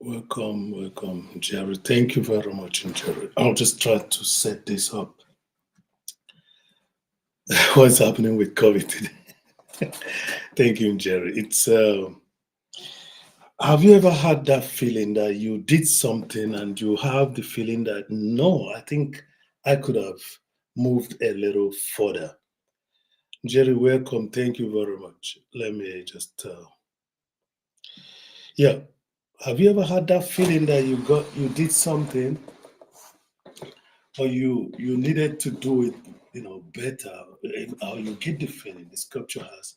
Welcome, Jerry. Thank you very much, Jerry. I'll just try to set this up. What's happening with COVID today? Thank you, Jerry. Have you ever had that feeling that you did something and you have the feeling that no, I think I could have moved a little further? Jerry, welcome. Thank you very much. Let me just, yeah. Have you ever had that feeling that you did something or you needed to do it, better, or you get the feeling the scripture has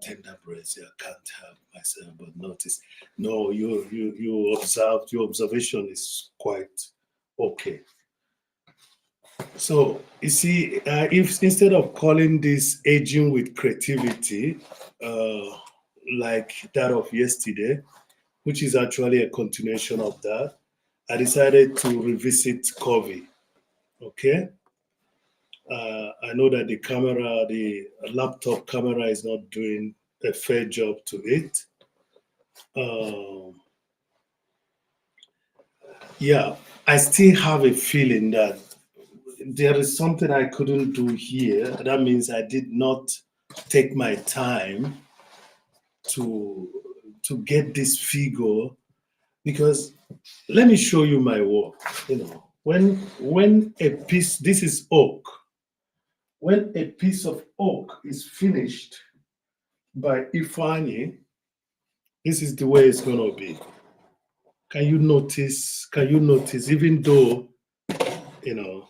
tender breasts. I can't help myself but notice. No, you observed, your observation is quite okay. So you see, if instead of calling this aging with creativity, uh, like that of yesterday, which is actually a continuation of that, I decided to revisit Curvy. Okay. I know that the laptop camera is not doing a fair job to it. Um, yeah, I still have a feeling that there is something I couldn't do here. That means I did not take my time to get this figure because let me show you my work. When a piece, this is oak. When a piece of oak is finished by Ifani, this is the way it's gonna be. Can you notice? Can you notice? Even though, you know,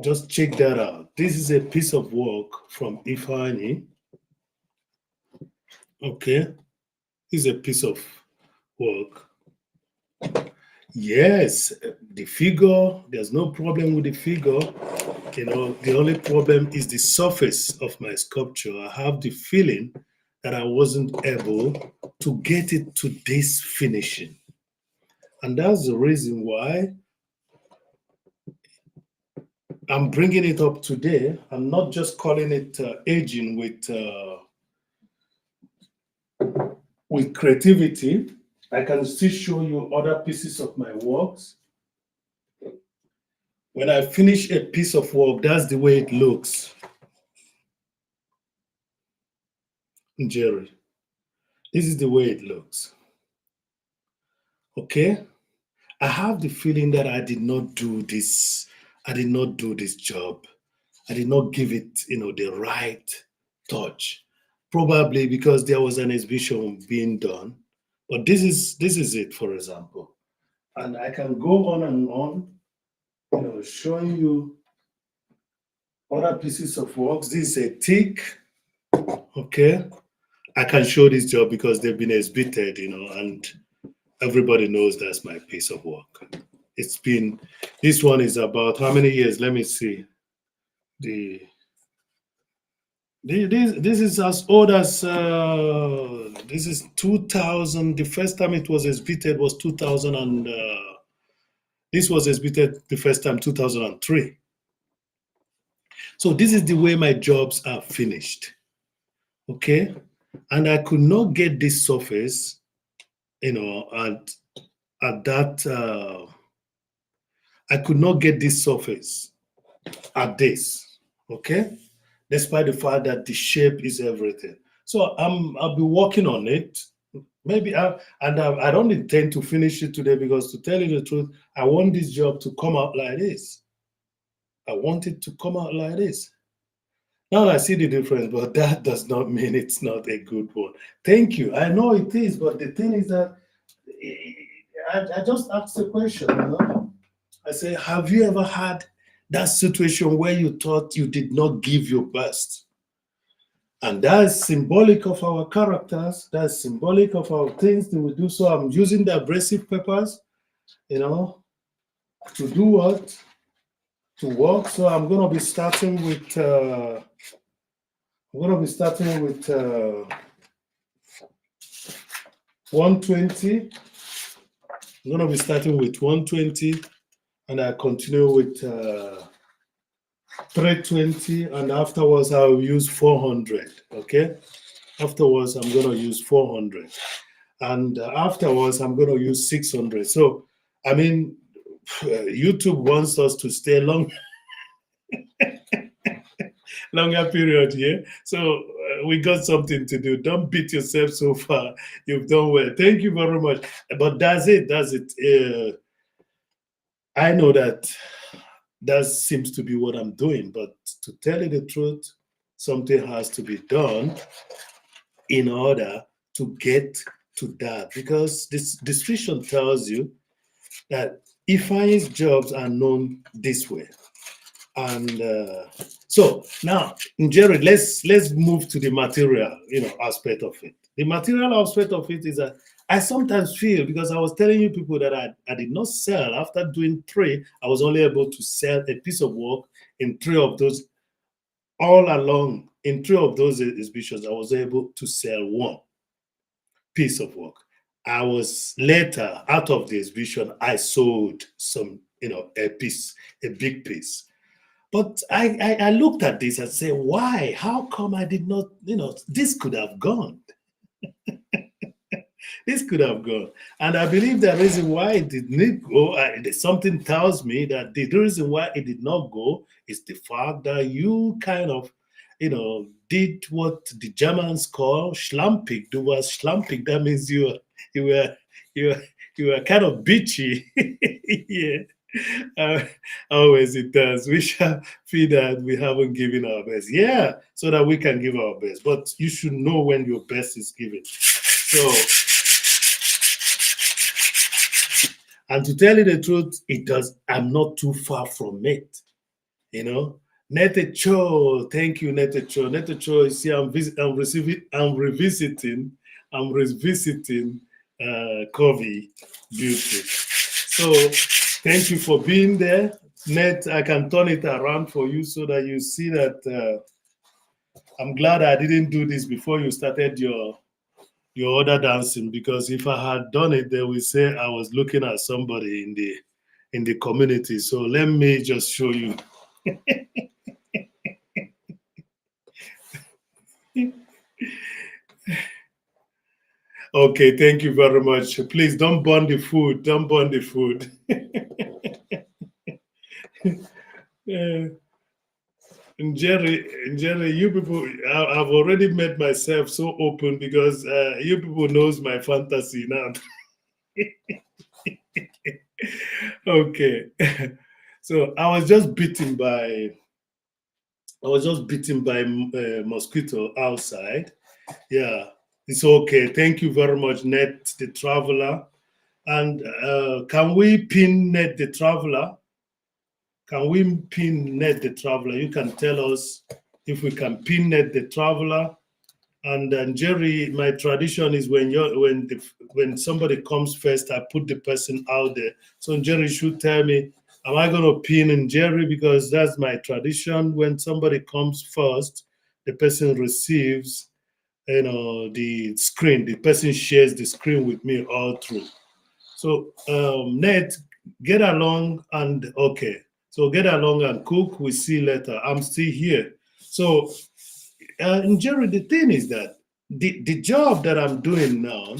just check that out. This is a piece of work from Ifani. Okay, this is a piece of work. Yes, the figure, there's no problem with the figure. The only problem is the surface of my sculpture. I have the feeling that I wasn't able to get it to this finishing. And that's the reason why I'm bringing it up today. I'm not just calling it aging with creativity. I can still show you other pieces of my works. When I finish a piece of work, that's the way it looks. Jerry, this is the way it looks. Okay? I have the feeling that I did not do this. I did not do this job. I did not give it, the right touch. Probably because there was an exhibition being done. But this is it, for example. And I can go on and on, showing you other pieces of works. This is a tick. Okay. I can show this job because they've been exhibited, and everybody knows that's my piece of work. This one is about how many years? Let me see. This is as old as this is 2000. The first time it was exhibited was 2000, and this was exhibited the first time 2003. So this is the way my jobs are finished. Okay, and I could not get this surface, at that. I could not get this surface at this. Okay, despite the fact that the shape is everything. So I'll be working on it. Maybe I don't intend to finish it today because to tell you the truth, I want this job to come out like this. I want it to come out like this. Now I see the difference, but that does not mean it's not a good one. Thank you. I know it is, but the thing is that I just asked a question. I say, have you ever had that situation where you thought you did not give your best? And that's symbolic of our characters. That's symbolic of our things that we do. So I'm using the abrasive papers, to do what? To work. So I'm going to be starting with 120. I'm going to be starting with 120, and I continue with 320, and afterwards I'll use 400. Okay, afterwards I'm going to use 400, and afterwards I'm going to use 600. So, I mean, YouTube wants us to stay longer period here. So we got something to do. Don't beat yourself so far. You've done well. Thank you very much. But that's it. That's it. I know that that seems to be what I'm doing. But to tell you the truth, something has to be done in order to get to that. Because this description tells you that Ifeanyi's jobs are known this way. And so now, Jerry, let's move to the material, aspect of it. The material aspect of it is that I sometimes feel, because I was telling you people that I did not sell after doing three. I was only able to sell a piece of work in three of those. All along in three of those exhibitions, I was able to sell one piece of work. I was later out of the exhibition. I sold some, a piece, a big piece. But I looked at this and said, why? How come I did not, this could have gone. This could have gone. And I believe the reason why it did not go, something tells me that the reason why it did not go is the fact that you kind of, did what the Germans call schlampig. Du warst schlampig. That means you were, you were, you were kind of bitchy. Yeah. Uh, Always it does. We shall feel that we haven't given our best. Yeah, so that we can give our best. But you should know when your best is given. So, and to tell you the truth, it does. I'm not too far from it. You know, Netecho, thank you, Netecho. Netecho is here. I'm revisiting Curvy Beauty. So thank you for being there. Net, I can turn it around for you so that you see that I'm glad I didn't do this before you started your other dancing, because if I had done it, they will say I was looking at somebody in the community. So let me just show you. Okay, thank you very much. Please don't burn the food. Don't burn the food. Yeah. And Jerry, you people, I've already made myself so open because you people knows my fantasy now. Okay, so I was just bitten by a mosquito outside. Yeah, it's okay. Thank you very much, Net the Traveler. And can we pin Net the Traveler? Can we pin Net the Traveler? You can tell us if we can pin Net the Traveler. And then Jerry, my tradition is when somebody comes first, I put the person out there. So Jerry should tell me, am I going to pin in Jerry, because that's my tradition. When somebody comes first, the person receives, the screen. The person shares the screen with me all through. So Ned, get along and okay. So get along and cook. We see later. I'm still here. So Jerry, the thing is that the job that I'm doing now,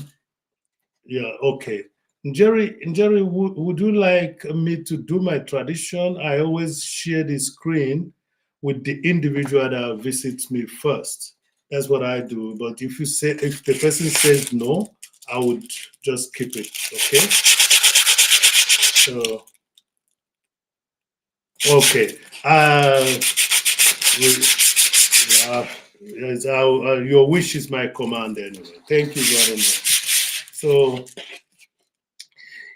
yeah, okay. Jerry, would you like me to do my tradition? I always share the screen with the individual that visits me first. That's what I do. But if the person says no, I would just keep it. Okay. So okay. Yeah, yes, your wish is my command anyway. Thank you very much. So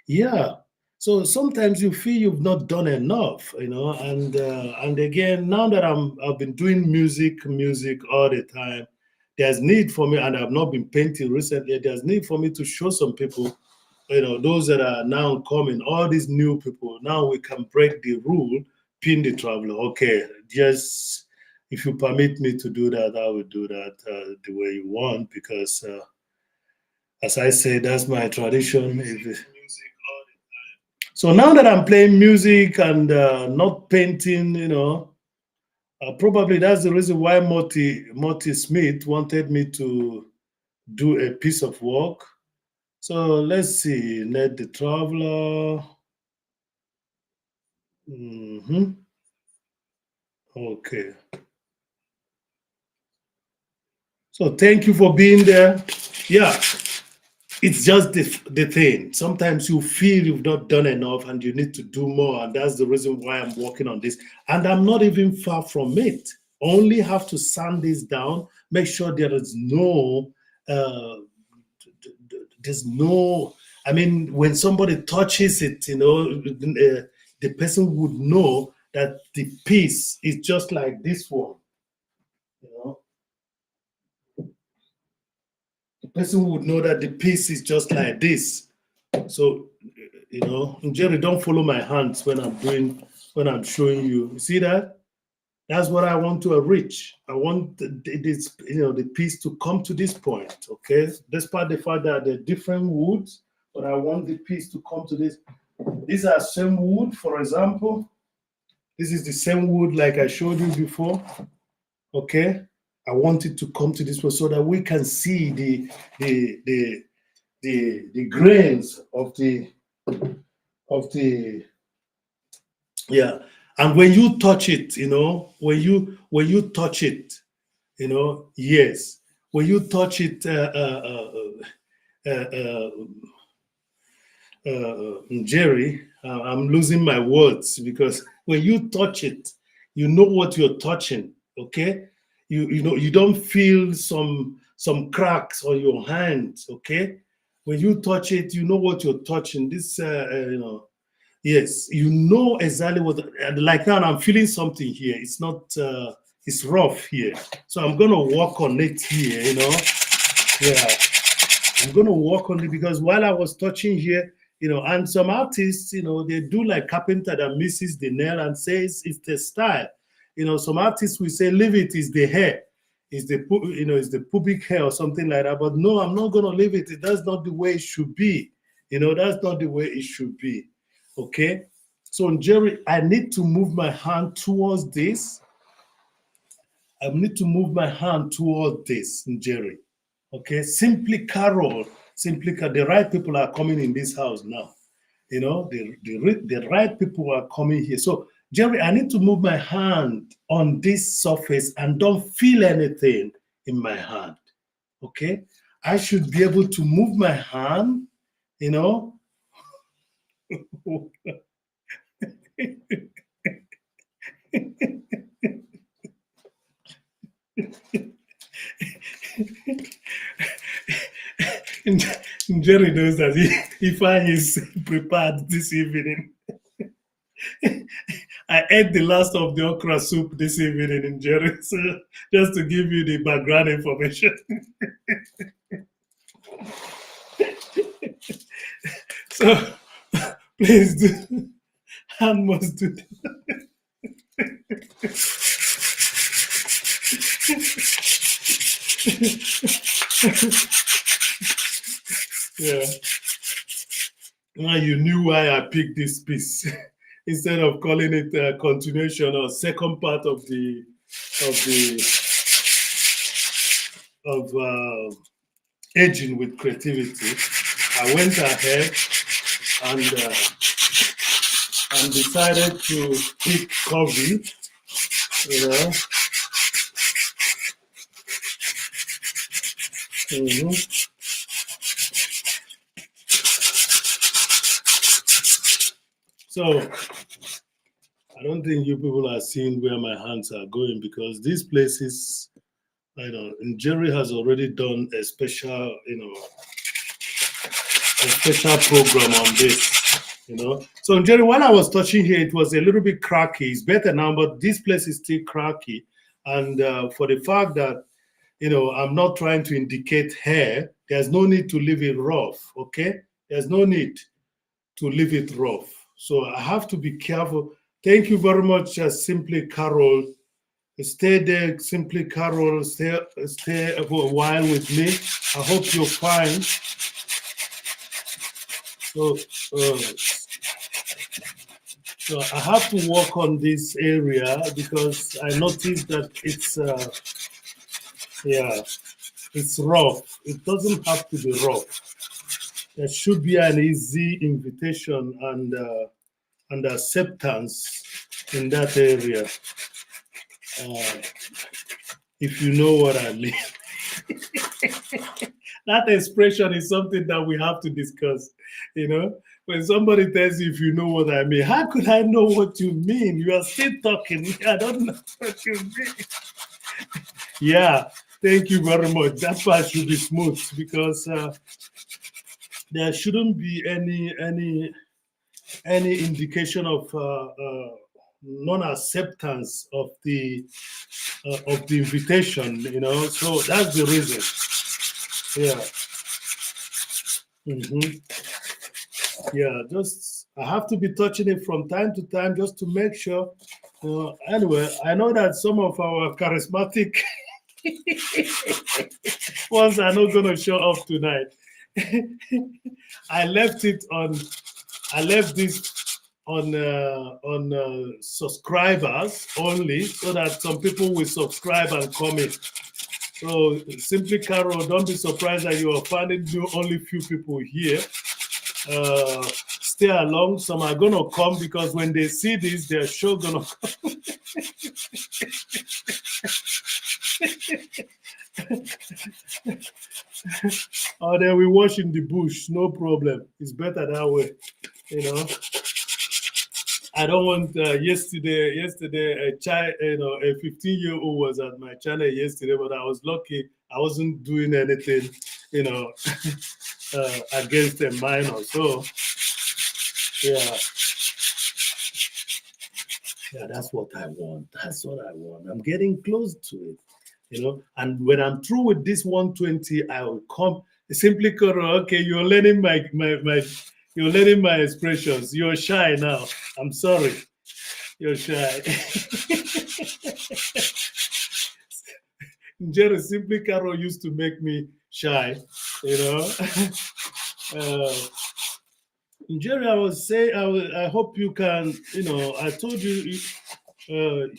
yeah. So sometimes you feel you've not done enough, and again, now that I've been doing music all the time, there's need for me, and I've not been painting recently. There's need for me to show some people, those that are now coming, all these new people. Now we can break the rule, pin the traveler. Okay, just if you permit me to do that, I will do that the way you want, because as I say, that's my tradition. So now that I'm playing music and not painting, probably that's the reason why Morty Smith wanted me to do a piece of work. So let's see, Ned the Traveler. Okay. So thank you for being there. Yeah, it's just the thing. Sometimes you feel you've not done enough and you need to do more. And that's the reason why I'm working on this. And I'm not even far from it. Only have to sand this down, make sure there is no, uh, there's no, I mean, when somebody touches it, the person would know that the piece is just like this one. You know, the person would know that the piece is just like this. So, Jerry, don't follow my hands when I'm showing you. You see that? That's what I want to reach. I want this, the piece to come to this point. Okay, despite the fact that they're different woods, but I want the piece to come to this. These are same wood, for example. This is the same wood like I showed you before. Okay, I want it to come to this one so that we can see the the the grains of the yeah. And when you touch it, when you touch it, yes, when you touch it, Jerry, I'm losing my words because when you touch it, you know what you're touching. Okay, you don't feel some cracks on your hands. Okay, when you touch it, you know what you're touching. This, yes, you know exactly what. Like now, I'm feeling something here. It's not. It's rough here, so I'm gonna work on it here. Yeah. I'm going to work on it because while I was touching here, and some artists, they do like carpenter that misses the nail and says it's the style. Some artists will say, leave it, is the hair, is the pubic hair or something like that. But no, I'm not going to leave it. That's not the way it should be. That's not the way it should be. Okay. So, Jerry, I need to move my hand towards this. I need to move my hand toward this, Jerry. Okay, the right people are coming in this house now. The right people are coming here. So, Jerry, I need to move my hand on this surface and don't feel anything in my hand. Okay, I should be able to move my hand, you know. Jerry knows that if I is prepared this evening. I ate the last of the okra soup this evening in Jerry, so just to give you the background information. So please do, hand must do. Yeah. Now you knew why I picked this piece instead of calling it a continuation or second part of the of aging with creativity. I went ahead and and decided to pick Curvy. You know. Mm-hmm. So I don't think you people are seeing where my hands are going because these places, and Jerry has already done a special, a special program on this. So Jerry, while I was touching here, it was a little bit cracky. It's better now, but this place is still cracky. And for the fact that, I'm not trying to indicate hair, there's no need to leave it rough, okay? There's no need to leave it rough. So I have to be careful. Thank you very much, Simply Carol. Stay there, Simply Carol. Stay for a while with me. I hope you're fine. So, so I have to work on this area because I noticed that it's rough. It doesn't have to be rough. there should be an easy invitation and acceptance in that area. If you know what I mean. That expression is something that we have to discuss. When somebody tells you, if you know what I mean, how could I know what you mean? You are still talking. I don't know what you mean. Yeah, thank you very much. That part should be smooth because there shouldn't be any indication of non-acceptance of the invitation. So that's the reason. Yeah. Yeah, just I have to be touching it from time to time just to make sure. Anyway, I know that some of our charismatic ones are not going to show up tonight. I left this on subscribers only, so that some people will subscribe and comment. So simply, Carol, don't be surprised that you are finding only few people here. Stay along. Some are gonna come because when they see this, they're sure gonna come. Or they will wash in the bush. No problem. It's better that way. I don't want yesterday a child, a 15-year-old was at my channel yesterday, but I was lucky I wasn't doing anything, against a minor. So yeah, that's what I want. That's what I want. I'm getting close to it, And when I'm through with this 120, I will come. Simply, okay, you're learning you're learning my expressions. You're shy now. I'm sorry. You're shy. Jerry, simply Carol used to make me shy, Jerry, I was saying, I hope you can, I told you, you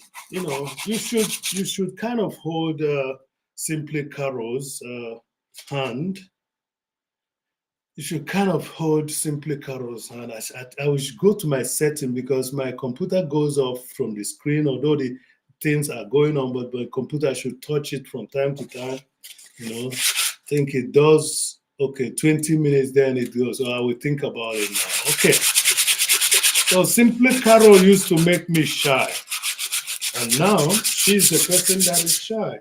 should kind of hold simply Carol's hand. You should kind of hold simply Carol's hand. I will go to my setting because my computer goes off from the screen, although the things are going on, but my computer should touch it from time to time. I think it does. Okay, 20 minutes, then it goes. So I will think about it now. Okay. So simply Carol used to make me shy. And now she's the person that is shy.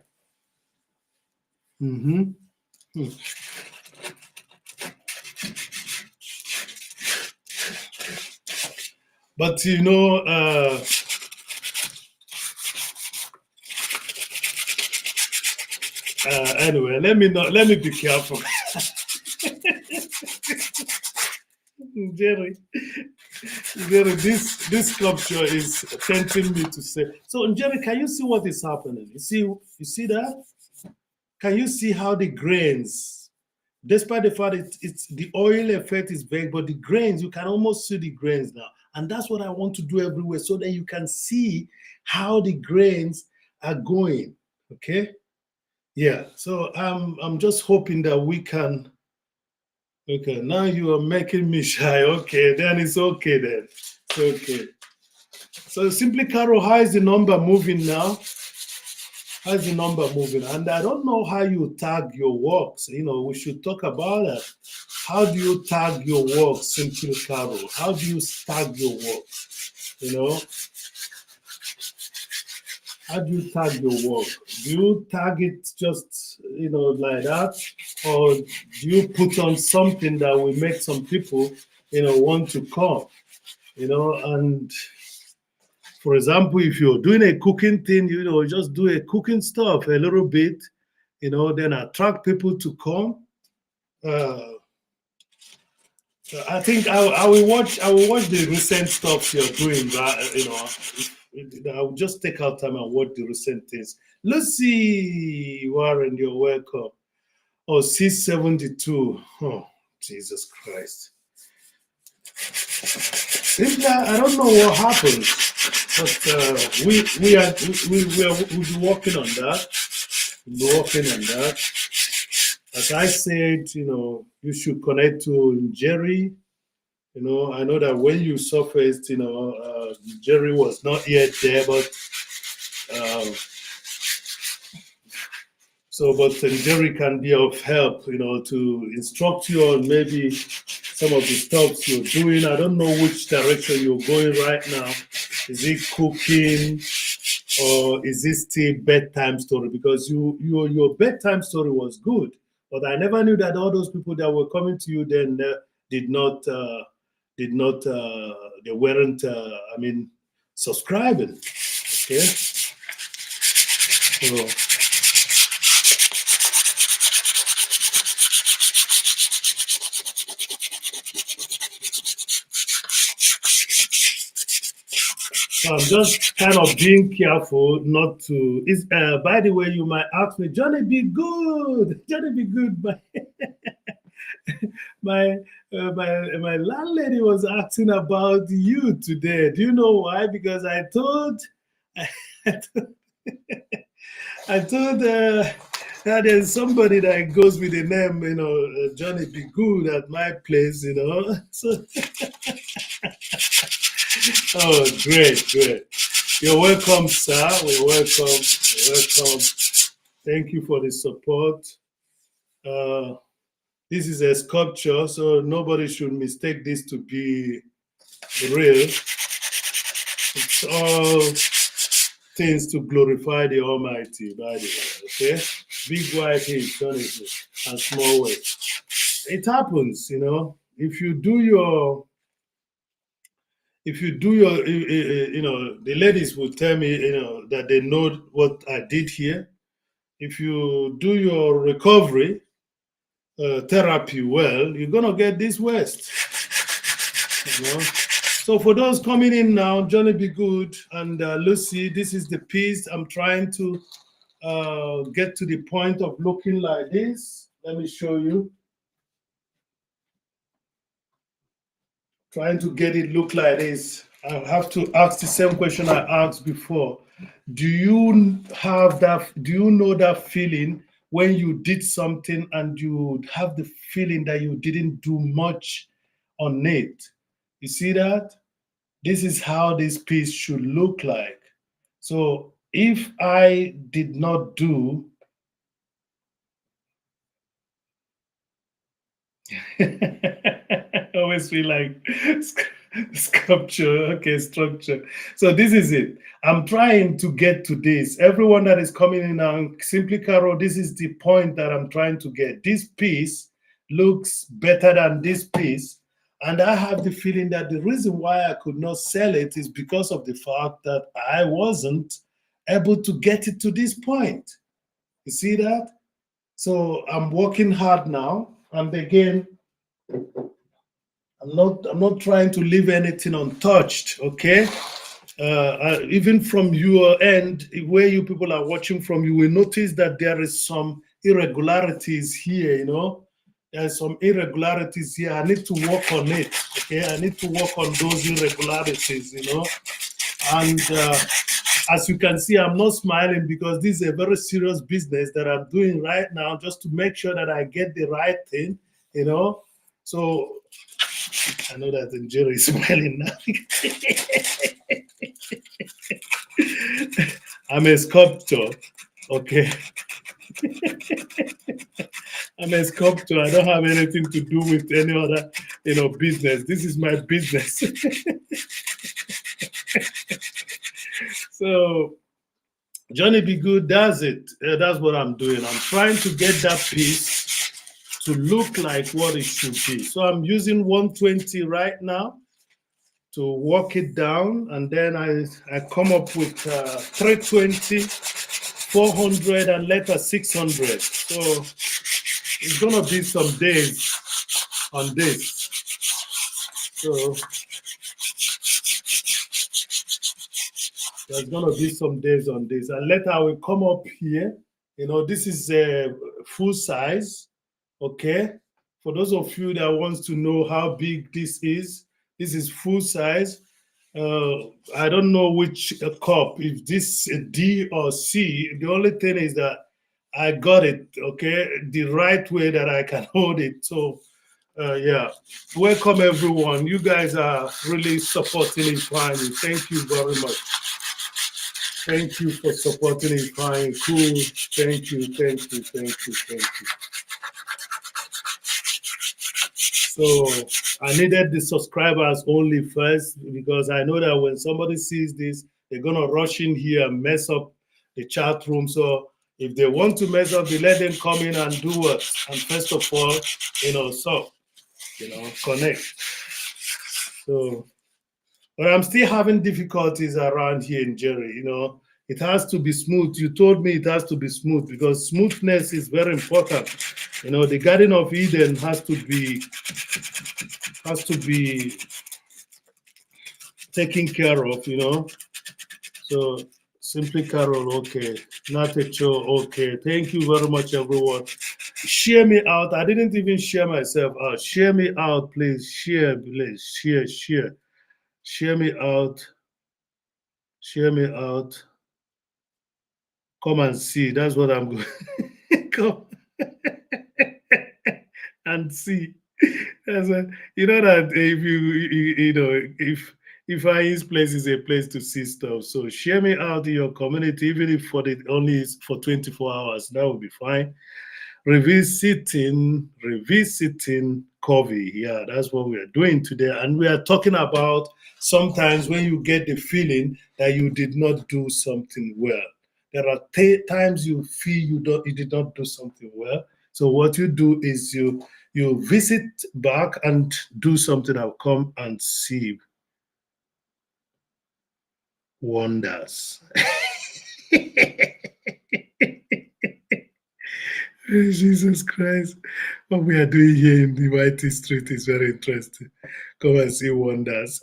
But anyway, let me be careful. Jerry, this sculpture is tempting me to say. So, Jerry, can you see what is happening? You see that? Can you see how the grains, despite the fact it's the oil effect is vague, but the grains, you can almost see the grains now. And that's what I want to do everywhere, so that you can see how the grains are going. Okay? Yeah. So I'm just hoping that we can. Okay, now you are making me shy. Okay, then it's okay then. Okay. So simply, Carol, how is the number moving now? How's the number moving? And I don't know how you tag your works. We should talk about that. How do you tag your work, simply, Carol? How do you tag your work? How do you tag your work? Do you tag it just, like that? Or do you put on something that will make some people, want to come? And for example, if you're doing a cooking thing, just do a cooking stuff a little bit, then attract people to come. I think I will watch the recent stuff you're doing, I will just take out time and watch the recent things. Lucy Warren, you're welcome. Oh, C72. Oh, Jesus Christ. Simply, I don't know what happened, but we'll be working on that. We'll be working on that. as I said, you should connect to Jerry. I know that when you surfaced, Jerry was not yet there, but uh, Jerry can be of help, to instruct you on maybe some of the stuff you're doing. I don't know which direction you're going right now. Is it cooking or is it still bedtime story? Because your bedtime story was good, but I never knew that all those people that were coming to you then did not did not they weren't I mean subscribing. Okay, so I'm just kind of being careful not to. Is by the way, you might ask me, Johnny, be good, Johnny, be good. My my my landlady was asking about you today. Do you know why? Because I told, I told that there's somebody that goes with the name, Johnny, be good at my place. So, oh, great, great. You're welcome, sir. We're welcome. You're welcome. Thank you for the support. Uh, this is a sculpture, so nobody should mistake this to be real. It's all things to glorify the Almighty, by the way. Okay? Big white head, honestly, and small way. It happens. If you do your, the ladies will tell me, that they know what I did here. If you do your recovery therapy well, you're gonna get this West. You know? So for those coming in now, Johnny Be Good and Lucy, this is the piece. I'm trying to get to the point of looking like this. Let me show you. Trying to get it look like this. I have to ask the same question I asked before. Do you have that? Do you know that feeling when you did something and you have the feeling that you didn't do much on it? You see that? This is how this piece should look like. So if I did not do always feel like sculpture, okay, structure. So this is it. I'm trying to get to this. Everyone that is coming in now, simply Carol, this is the point that I'm trying to get. This piece looks better than this piece. And I have the feeling that the reason why I could not sell it is because of the fact that I wasn't able to get it to this point. You see that? So I'm working hard now. And again, I'm not trying to leave anything untouched, okay? Even from your end, where you people are watching from, you will notice that there is some irregularities here. There's some irregularities here. I need to work on it, okay? I need to work on those irregularities. And as you can see, I'm not smiling because this is a very serious business that I'm doing right now just to make sure that I get the right thing. So I know that Jerry is smiling now. I'm a sculptor, okay? I'm a sculptor. I don't have anything to do with any other, business. This is my business. So Johnny Be Good does it. That's what I'm doing. I'm trying to get that piece to look like what it should be. So I'm using 120 right now to work it down, and then I come up with 320, 400, and later 600. So it's gonna be some days on this. So there's gonna be some days on this, and later I will come up here. This is a full size. Okay, for those of you that wants to know how big this is full size. I don't know which cup, if this D or C. The only thing is that I got it, okay, the right way that I can hold it. So, yeah, welcome everyone. You guys are really supporting Ifeanyi. Thank you very much. Thank you for supporting Ifeanyi. Cool. Thank you, thank you, thank you, thank you. So I needed the subscribers only first because I know that when somebody sees this, they're gonna rush in here and mess up the chat room. So if they want to mess up, they let them come in and do what? And first of all, connect. So, but I'm still having difficulties around here in Jerry. It has to be smooth. You told me it has to be smooth because smoothness is very important. The Garden of Eden has to be taken care of. So simply Carol, okay. Not a show, okay. Thank you very much, everyone. Share me out. I didn't even share myself out. Share me out, please. Share, please. Share. Share me out. Share me out. Come and see. That's what I'm going. Come and see. You know that if if I's place is a place to see stuff, so share me out in your community, even if for the only is for 24 hours, that would be fine. Revisiting Curvy. Yeah, that's what we are doing today. And we are talking about sometimes when you get the feeling that you did not do something well. There are times you feel you did not do something well. So what you do is you visit back and do something. I'll come and see wonders. Jesus Christ. What we are doing here in the White Street is very interesting. Come and see wonders.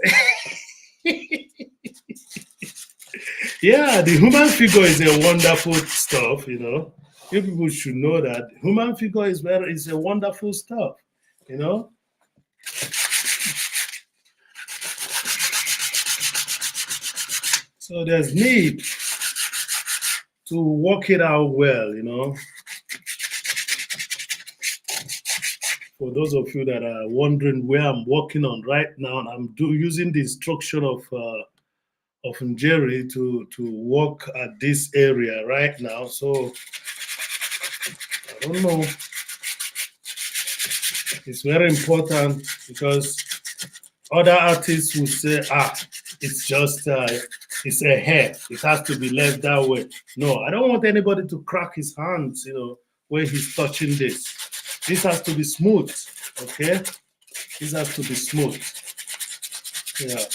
Yeah, the human figure is a wonderful stuff. You people should know that human figure is a wonderful stuff. So there's need to work it out well. For those of you that are wondering where I'm working on right now, I'm using the instruction of Jerry to work at this area right now. So I don't know. It's very important because other artists will say, it's just it's a hair. It has to be left that way. No, I don't want anybody to crack his hands, when he's touching this. This has to be smooth, okay? This has to be smooth. Yeah.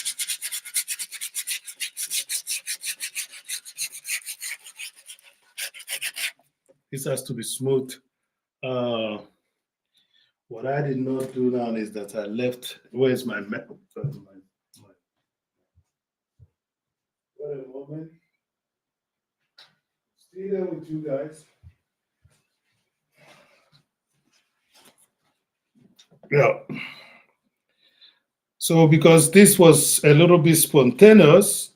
This has to be smooth. What I did not do now is that I left. Where's my map? Wait a moment. Stay there with you guys. Yeah. So because this was a little bit spontaneous,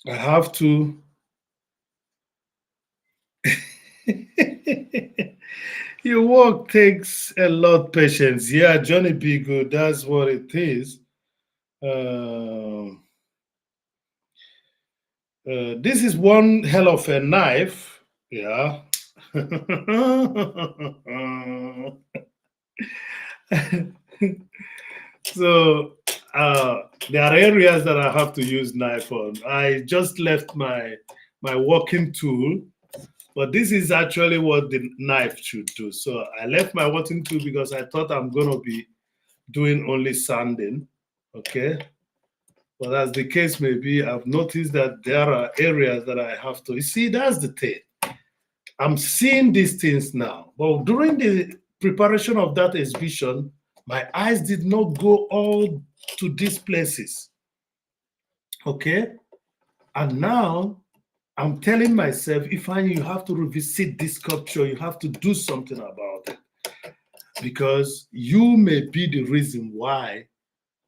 I have to. Your work takes a lot of patience. Yeah, Johnny B. Good. That's what it is. This is one hell of a knife. Yeah. So there are areas that I have to use knife on. I just left my working tool, but this is actually what the knife should do. So I left my working tool because I thought I'm gonna be doing only sanding. Okay. But as the case may be, I've noticed that there are areas that I have to. You see, that's the thing. I'm seeing these things now. But during the preparation of that exhibition, my eyes did not go all to these places. Okay? And now I'm telling myself, Ifeanyi, you have to revisit this sculpture, you have to do something about it. Because you may be the reason why,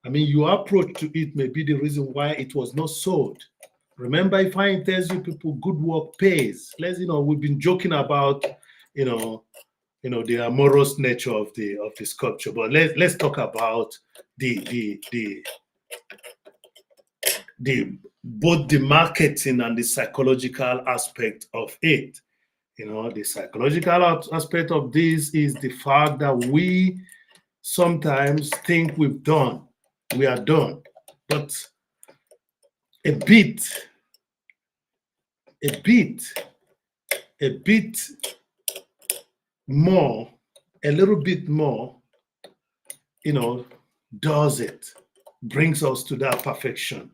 your approach to it may be the reason why it was not sold. Remember, if I tells you people good work pays. We've been joking about, you know, the amorous nature of the sculpture, but let's talk about the both the marketing and the psychological aspect of it. The psychological aspect of this is the fact that we sometimes think we are done, but a bit, a bit, a bit more, a little bit more, does it, brings us to that perfection,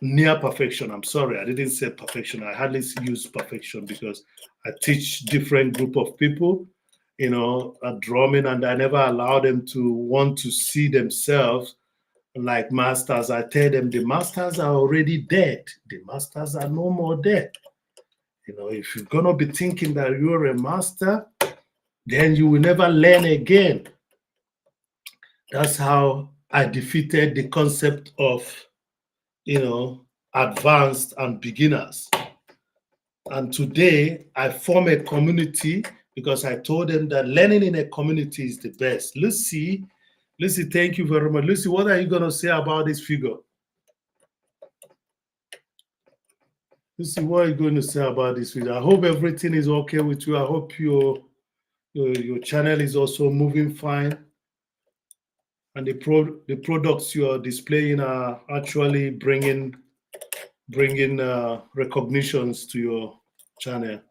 near perfection. I'm sorry, I didn't say perfection. I hardly use perfection because I teach different group of people, at drumming, and I never allow them to want to see themselves like masters. I tell them the masters are already dead. The masters are no more dead. If you're gonna be thinking that you're a master, then you will never learn again. That's how I defeated the concept of, advanced and beginners. And today I form a community because I told them that learning in a community is the best. Lucy, thank you very much. Lucy, what are you going to say about this figure? Lucy, what are you going to say about this figure? I hope everything is okay with you. I hope your channel is also moving fine. And the products you are displaying are actually bringing recognitions to your channel.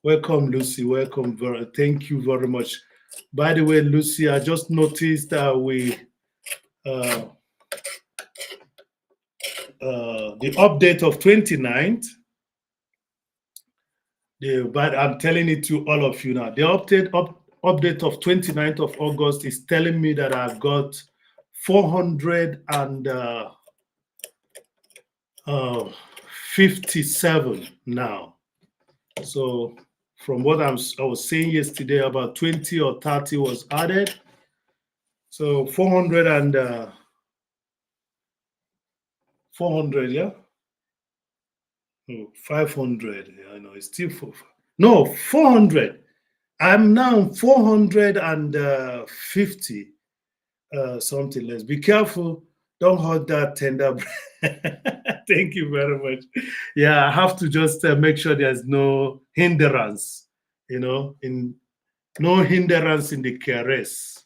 Welcome, Lucy. Welcome. Thank you very much. By the way, Lucy, I just noticed that the update of 29th, but I'm telling it to all of you now. The update of 29th of August is telling me that I've got 457 now. So from what I was saying yesterday, about 20 or 30 was added. So 400 and 400, yeah? No, 500. Yeah, I know it's still 400. I'm now 450 something less. Be careful. Don't hold that tender. Thank you very much. Yeah, I have to just make sure there's no hindrance, no hindrance in the caress.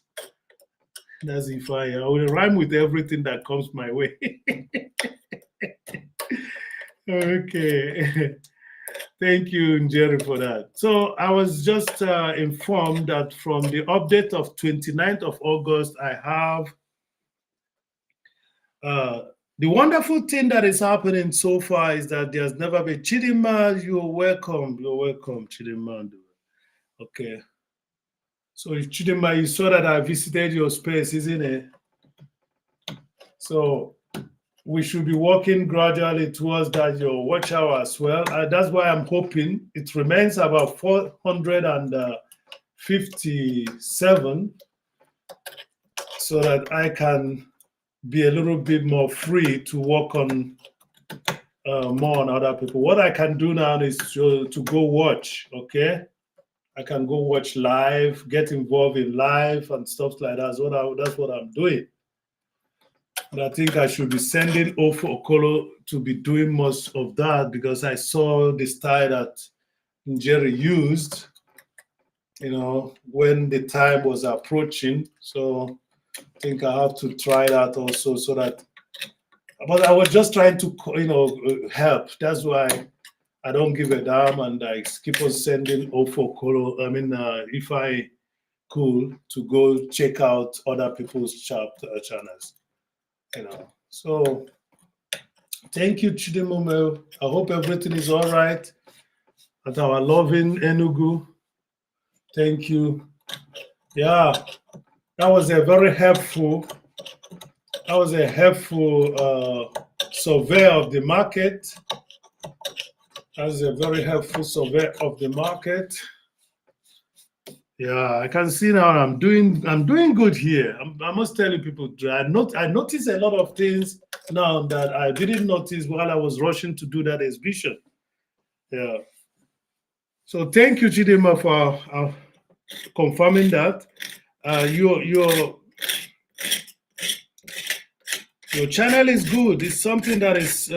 That's if I will rhyme with everything that comes my way. Okay. Thank you, Jerry, for that. So I was just informed that from the update of 29th of August, I have the wonderful thing that is happening so far is that there's never been Chidima. You're welcome. You're welcome, Chidima. Okay. So Chidima, you saw that I visited your space, isn't it? So we should be working gradually towards that your watch hour as well. That's why I'm hoping it remains about 457 so that I can be a little bit more free to work on more on other people. What I can do now is to go watch, okay? I can go watch live, get involved in live and stuff like that. That's what I'm doing. But I think I should be sending Ofo Okolo to be doing most of that because I saw the style that Jerry used, when the time was approaching. So I think I have to try that also so that, but I was just trying to, help. That's why I don't give a damn and I keep on sending Ofo Okolo. If I could, to go check out other people's channels. So thank you, Chidimume. I hope everything is all right at our loving Enugu. Thank you. Yeah, that was a very helpful. That was a helpful survey of the market. That was a very helpful survey of the market. Yeah, I can see now I'm doing good here. I must tell you people, I notice a lot of things now that I didn't notice while I was rushing to do that exhibition. Yeah. So thank you, Chidima, for confirming that. Your channel is good. It's something that is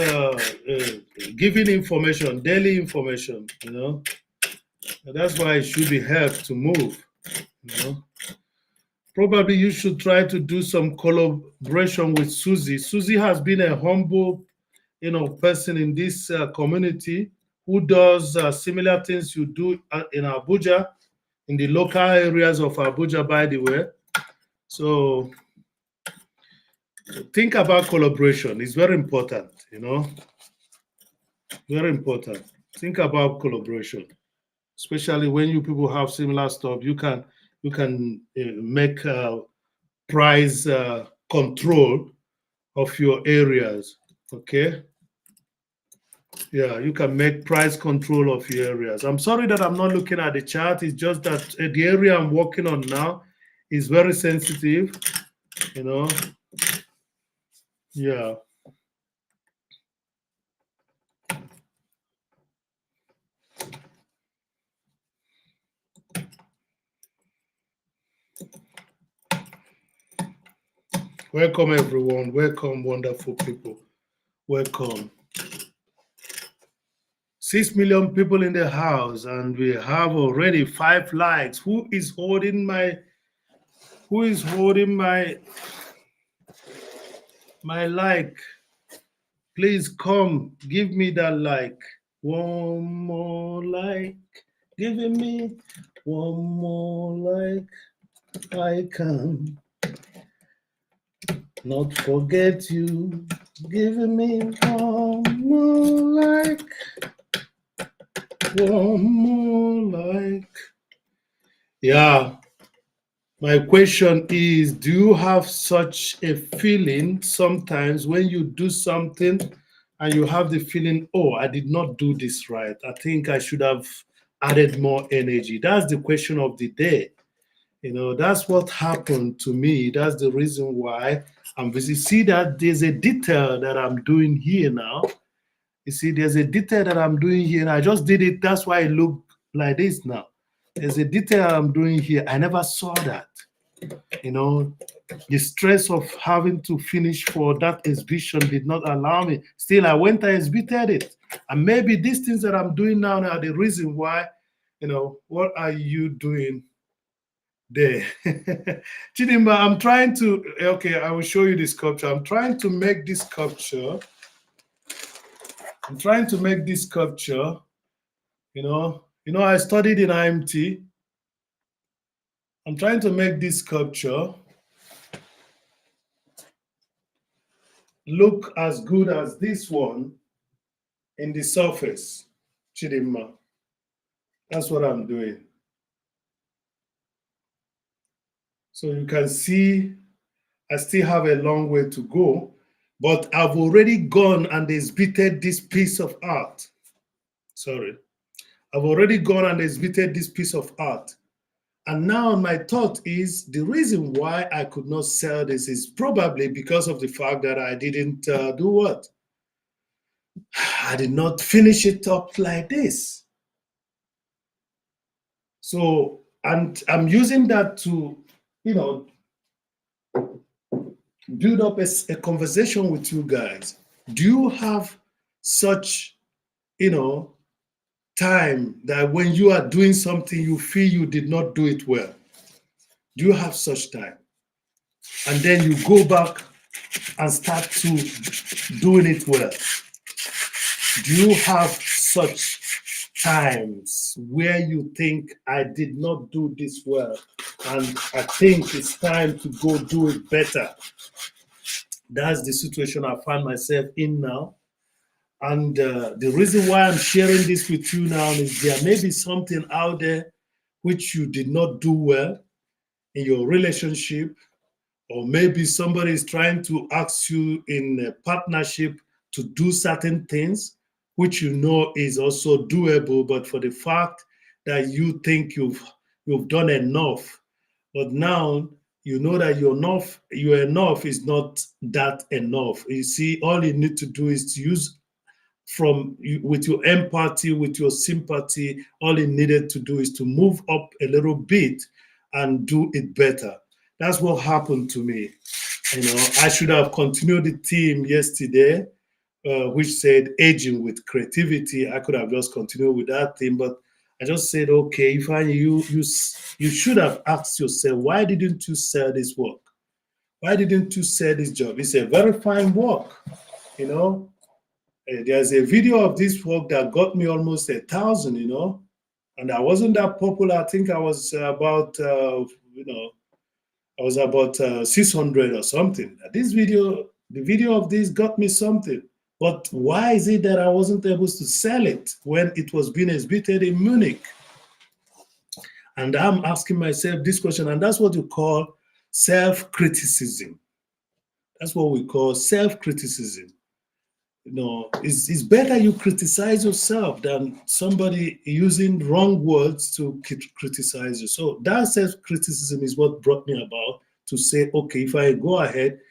giving information, daily information. And that's why it should be helped to move. You know, probably you should try to do some collaboration with Susie. Susie has been a humble, person in this community who does similar things you do in Abuja, in the local areas of Abuja, by the way. So think about collaboration. It's very important. Very important. Think about collaboration, especially when you people have similar stuff. You can make price control of your areas. Okay. Yeah, you can make price control of your areas. I'm sorry that I'm not looking at the chart. It's just that the area I'm working on now is very sensitive. You know. Yeah. Welcome everyone. Welcome, wonderful people. Welcome. 6 million people in the house, and we have already 5 likes. Who is holding my like? Please come, give me that like. One more like. Giving me one more like. I can not forget you. Giving me one more like. One more like. Yeah. My question is, do you have such a feeling sometimes when you do something and you have the feeling, oh, I did not do this right. I think I should have added more energy. That's the question of the day. That's what happened to me. That's the reason why I'm busy. See that there's a detail that I'm doing here now. You see, there's a detail that I'm doing here. I just did it. That's why it looked like this now. There's a detail I'm doing here. I never saw that. You know, the stress of having to finish for that exhibition did not allow me. Still, I went and exhibited it. And maybe these things that I'm doing now are the reason why, what are you doing there? Chidimba, okay, I will show you this sculpture. I'm trying to make this sculpture. I studied in IMT. I'm trying to make this sculpture look as good as this one in the surface, Chidimma. That's what I'm doing. So you can see I still have a long way to go, but I've already gone and exhibited this piece of art. Sorry. I've already gone and exhibited this piece of art. And now my thought is the reason why I could not sell this is probably because of the fact that I didn't do what? I did not finish it up like this. So, and I'm using that to, build up a conversation with you guys. Do you have such, time that when you are doing something, you feel you did not do it well? Do you have such time? And then you go back and start to doing it well. Do you have such times where you think I did not do this well and I think it's time to go do it better? That's the situation I find myself in now. And the reason why I'm sharing this with you now is there may be something out there which you did not do well in your relationship, or maybe somebody is trying to ask you in a partnership to do certain things which is also doable, but for the fact that you think you've done enough. But now you know that your enough is not that enough. You see, all you need to do is to use with your empathy, with your sympathy, all you needed to do is to move up a little bit and do it better. That's what happened to me. I should have continued the theme yesterday, which said aging with creativity. I could have just continued with that theme, but I just said, okay, if you should have asked yourself, why didn't you sell this work? Why didn't you sell this job? It's a very fine work, you know. There's a video of this work that got me almost 1,000, and I wasn't that popular. I think I was about 600 or something. The video of this got me something. But why is it that I wasn't able to sell it when it was being exhibited in Munich? And I'm asking myself this question, and that's what you call self-criticism. That's what we call self-criticism. It's better you criticize yourself than somebody using wrong words to criticize you. So that self-criticism is what brought me about to say, okay, if I go ahead,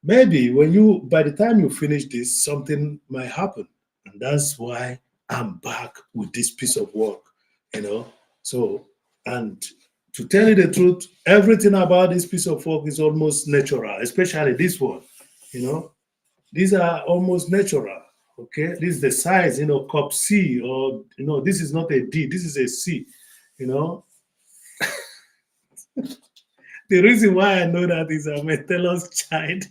maybe by the time you finish this, something might happen. And that's why I'm back with this piece of work, So, and to tell you the truth, everything about this piece of work is almost natural, especially this one, These are almost natural, okay? This is the size, cup C, or, this is not a D, this is a C, The reason why I know that is I'm a Taylor's child.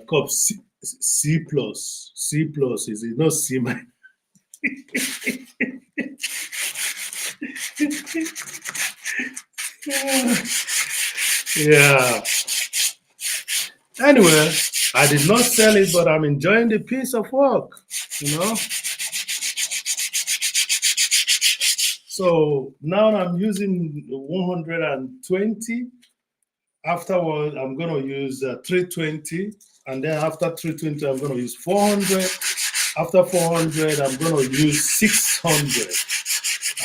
Cup C plus. C plus is it not C minus? Yeah. Anyway, I did not sell it, but I'm enjoying the piece of work, So now I'm using 120. Afterwards, I'm going to use 320. And then after 320, I'm going to use 400. After 400, I'm going to use 600.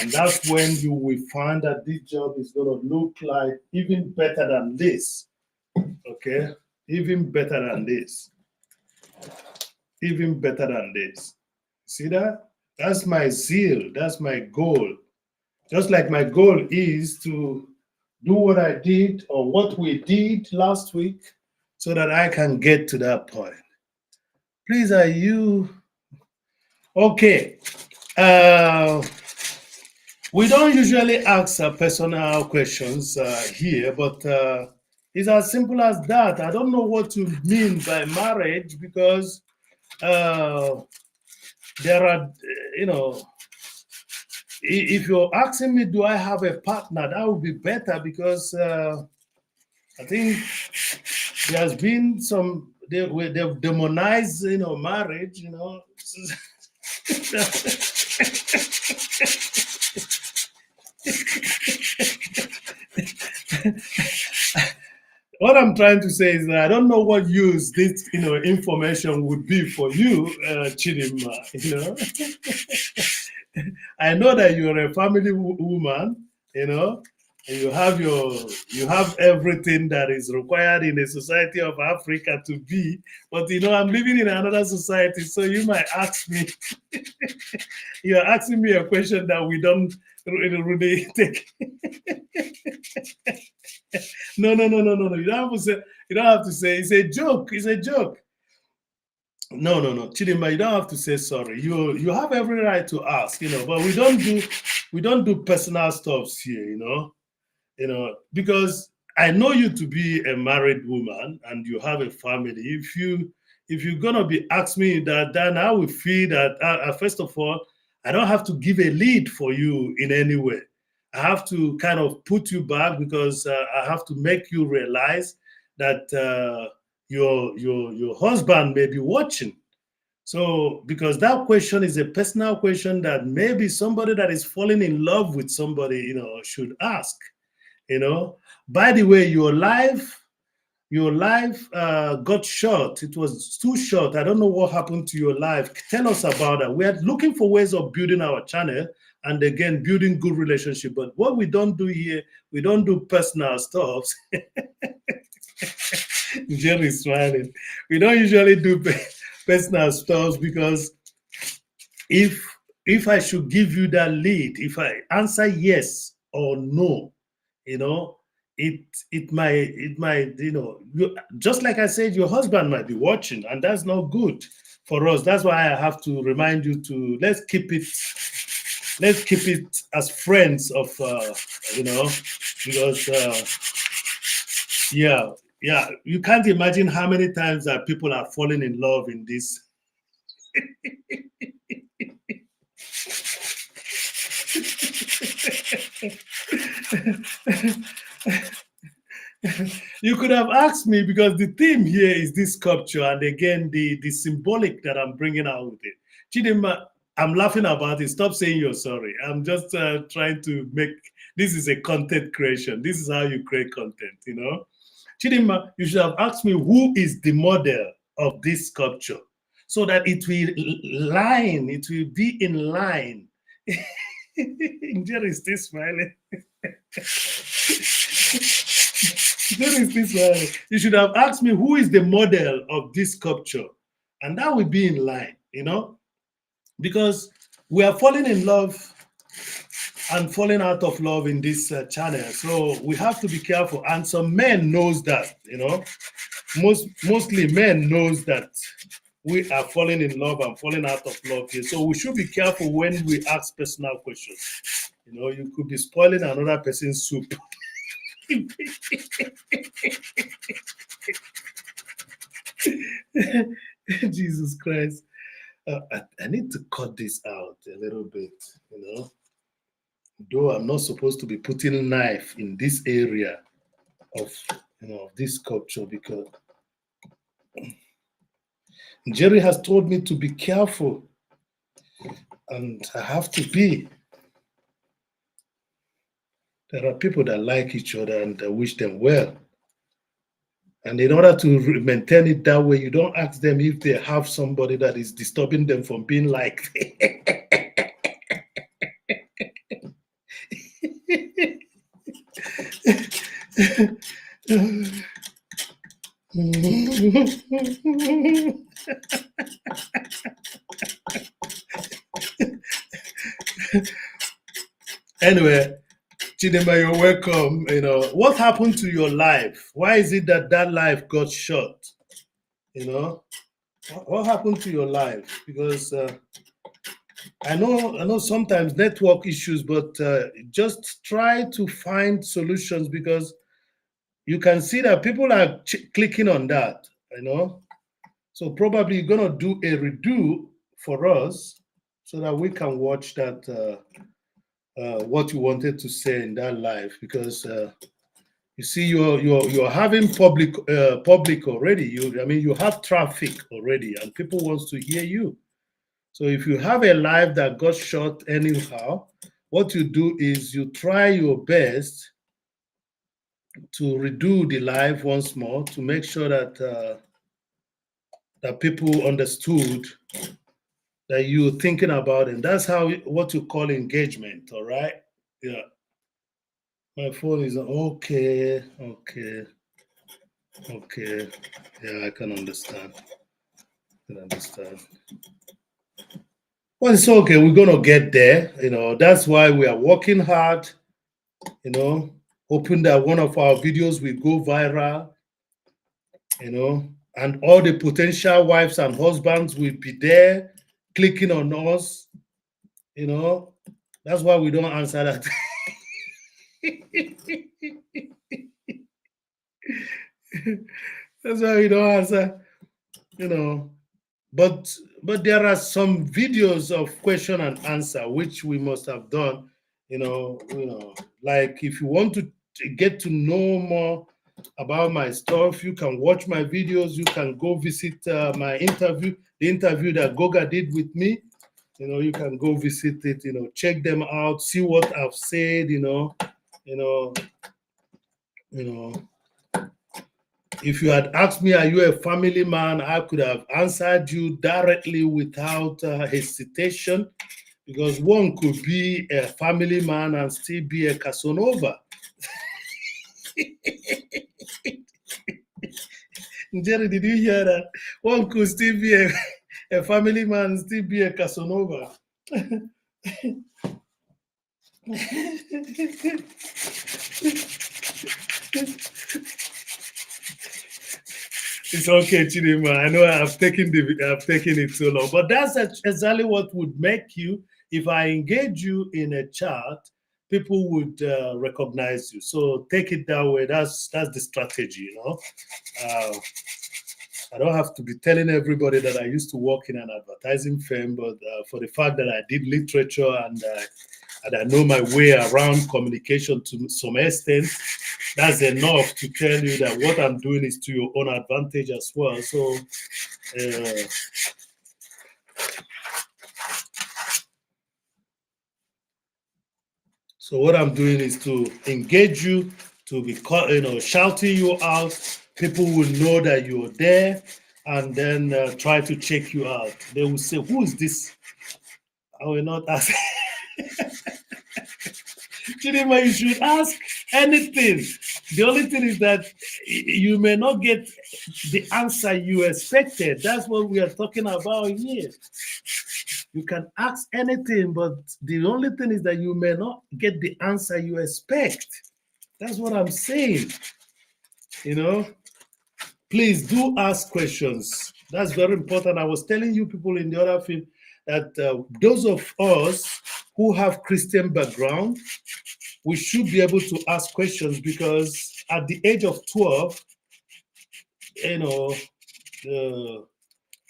And that's when you will find that this job is going to look like even better than this. Okay? Even better than this. Even better than this. See that? That's my zeal. That's my goal. Just like my goal is to do what I did or what we did last week so that I can get to that point. Please, are you okay? We don't usually ask personal questions here, but it's as simple as that. I don't know what you mean by marriage because there are, if you're asking me, do I have a partner, that would be better because I think there's been they've demonized, marriage, What I'm trying to say is that I don't know what use this, information would be for you, Chidima, I know that you're a family woman, and you have everything that is required in a society of Africa to be, but I'm living in another society, so you might ask me, you're asking me a question that we don't really take. No. You don't have to say. It's a joke. It's a joke. No. Chidimba, you don't have to say sorry. You have every right to ask, but we don't do personal stuffs here, because I know you to be a married woman and you have a family. If you're gonna be asking me that, then I will feel that first of all, I don't have to give a lead for you in any way. I have to kind of put you back because I have to make you realize that your husband may be watching. So, because that question is a personal question that maybe somebody that is falling in love with somebody, should ask. By the way, your life your life got short. It was too short. I don't know what happened to your life. Tell us about that. We are looking for ways of building our channel and again building good relationship. But what we don't do here, we don't do personal stuff. Jerry is smiling. We don't usually do personal stuff because if I should give you that lead, if I answer yes or no, you know, it might just like I said, your husband might be watching, and that's not good for us. That's why I have to remind you to let's keep it as friends of because yeah, you can't imagine how many times that people are falling in love in this. You could have asked me because the theme here is this sculpture, and again the symbolic that I'm bringing out with it. Chidima, I'm laughing about it. Stop saying you're sorry. I'm just trying to make this is a content creation. This is how you create content. Chidima, you should have asked me who is the model of this sculpture, so that it will be in line. Jerry is still smiling. Jerry is still smiling. You should have asked me who is the model of this sculpture, and that would be in line, because we are falling in love and falling out of love in this channel. So we have to be careful. And some men knows that, mostly men knows that we are falling in love and falling out of love here. So we should be careful when we ask personal questions. You could be spoiling another person's soup. Jesus Christ. I need to cut this out a little bit, though I'm not supposed to be putting a knife in this area of this sculpture, because Jerry has told me to be careful, and I have to be. There are people that like each other and I wish them well. And in order to maintain it that way, you don't ask them if they have somebody that is disturbing them from being liked. Anyway, Chidema, you're welcome. What happened to your life? Why is it that life got short? What happened to your life? Because I know sometimes network issues, but just try to find solutions, because you can see that people are clicking on that, So probably you're gonna do a redo for us so that we can watch that what you wanted to say in that live, because you see you're having public already. You have traffic already, and people wants to hear you. So if you have a live that got short anyhow, what you do is you try your best to redo the live once more to make sure that that people understood that you're thinking about it. That's what you call engagement. All right. Yeah. My phone is okay. Yeah, I can understand. Well, it's okay. We're gonna get there. That's why we are working hard. Hoping that one of our videos will go viral. And all the potential wives and husbands will be there clicking on us. That's why we don't answer that. That's why we don't answer. But there are some videos of question and answer which we must have done. Like if you want to get to know more about my stuff, you can watch my videos. You can go visit my interview, the interview that Goga did with me. You can go visit it. Check them out, see what I've said. If you had asked me, are you a family man, I could have answered you directly without hesitation, because one could be a family man and still be a Casanova. Jerry, did you hear that? One could still be a family man and still be a Casanova. It's okay, Chidima. I know I've taken it so long, but that's exactly what would make you. If I engage you in a chat, people would recognize you. So take it that way. That's the strategy, you know. I don't have to be telling everybody that I used to work in an advertising firm, but for the fact that I did literature and I know my way around communication to some extent, that's enough to tell you that what I'm doing is to your own advantage as well. So what I'm doing is to engage you, to be, shouting you out. People will know that you're there, and then try to check you out. They will say, "Who is this?" I will not ask. Chidima, you should ask anything. The only thing is that you may not get the answer you expected. That's what we are talking about here. You can ask anything, but the only thing is that you may not get the answer you expect. That's what I'm saying. You know, please do ask questions. That's very important. I was telling you people in the other film that those of us who have Christian background, we should be able to ask questions, because at the age of 12, you know,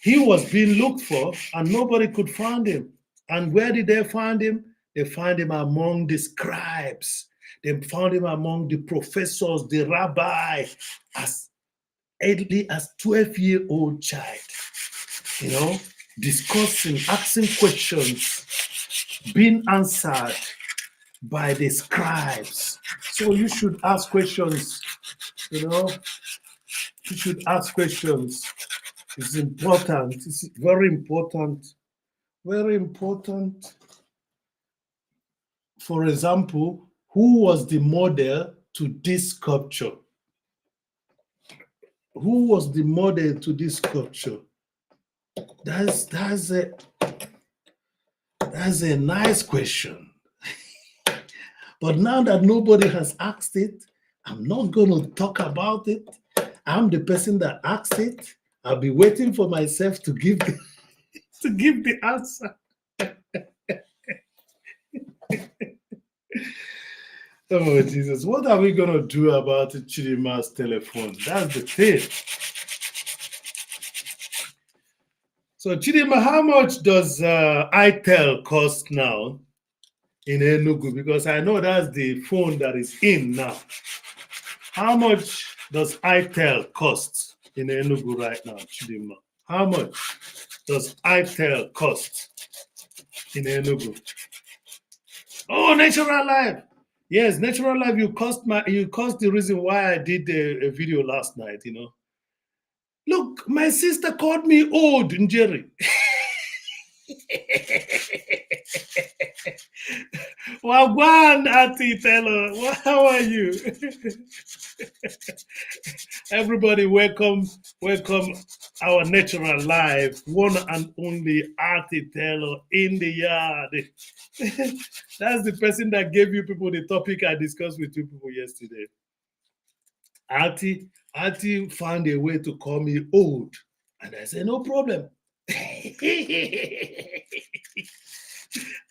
he was being looked for and nobody could find him. And where did they find him? They found him among the scribes. They found him among the professors, the rabbi, as early as 12-year-old child, you know, discussing, asking questions, being answered by the scribes. So you should ask questions, you know, you should ask questions. It's important. It's very important. Very important. For example, who was the model to this sculpture? Who was the model to this sculpture? That's a nice question. But now that nobody has asked it, I'm not going to talk about it. I'm the person that asked it. I'll be waiting for myself to give the answer. Oh, Jesus. What are we going to do about Chidima's telephone? That's the thing. So, Chidima, how much does ITEL cost now in Enugu? Because I know that's the phone that is in now. How much does ITEL cost in Enugu right now, Chidima? How much does ITEL cost in Enugu? Oh, Natural Life. Yes, Natural Life. You caused the reason why I did a video last night. You know, look, my sister called me old, Njeri. Wagwan, Auntie Taylor. How are you? Everybody, welcome our Natural Life, one and only Auntie Taylor in the yard. That's the person that gave you people the topic I discussed with you people yesterday. Auntie found a way to call me old, and I said, no problem.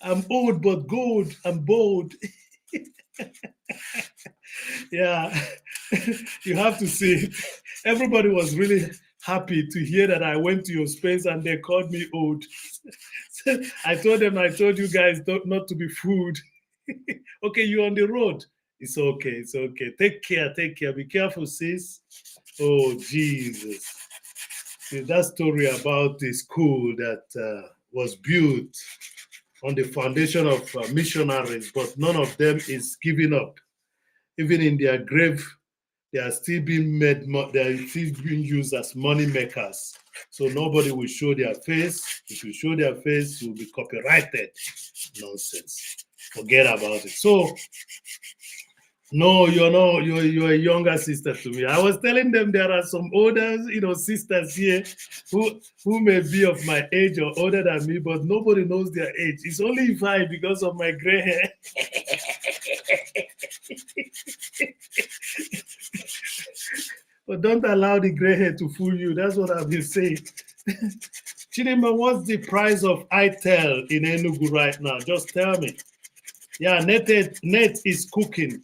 I'm old but gold. I'm bold. Yeah, you have to see it. Everybody was really happy to hear that I went to your space and they called me old. I told you guys not to be fooled. Okay, you're on the road. It's okay. Take care. Be careful, sis. Oh, Jesus. See, that story about the school that was built on the foundation of missionaries, but none of them is giving up. Even in their grave, They are still being made. They are still being used as money makers. So nobody will show their face. If you show their face, you'll be copyrighted. Nonsense. Forget about it. So no, you're a younger sister to me. I was telling them there are some older, sisters here who may be of my age or older than me, but nobody knows their age. It's only I because of my gray hair. But don't allow the gray hair to fool you. That's what I've been saying. Chidima, what's the price of ITEL in Enugu right now? Just tell me. Yeah, net is cooking.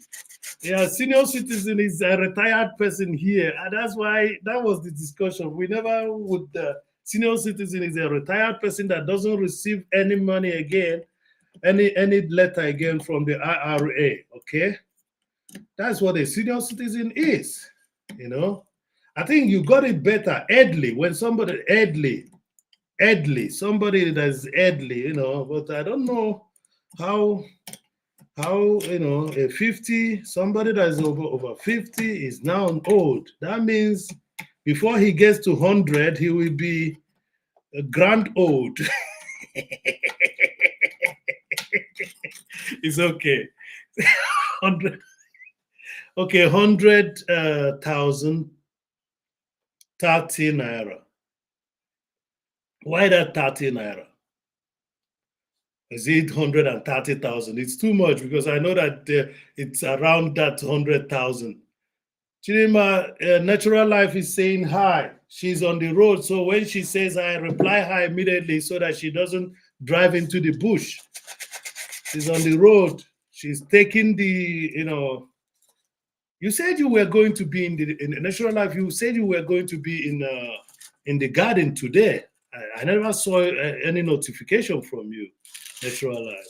Yeah, senior citizen is a retired person here, and that's why that was the discussion. We never would. Senior citizen is a retired person that doesn't receive any money again, any letter again from the IRA. Okay, that's what a senior citizen is. I think you got it better. Elderly, when somebody somebody that's elderly, but I don't know how a 50, somebody that is over 50 is now old. That means before he gets to 100, he will be a grand old. It's okay. 100. Okay, 100,000, 30 naira. Why that 30 naira? Is it 130,000? It's too much because I know that it's around that 100,000. Chidima, Natural Life is saying hi. She's on the road, so when she says hi, reply hi immediately so that she doesn't drive into the bush. She's on the road. She's taking the, You said you were going to be in Natural Life. You said you were going to be in the garden today. I never saw any notification from you, Natural Life.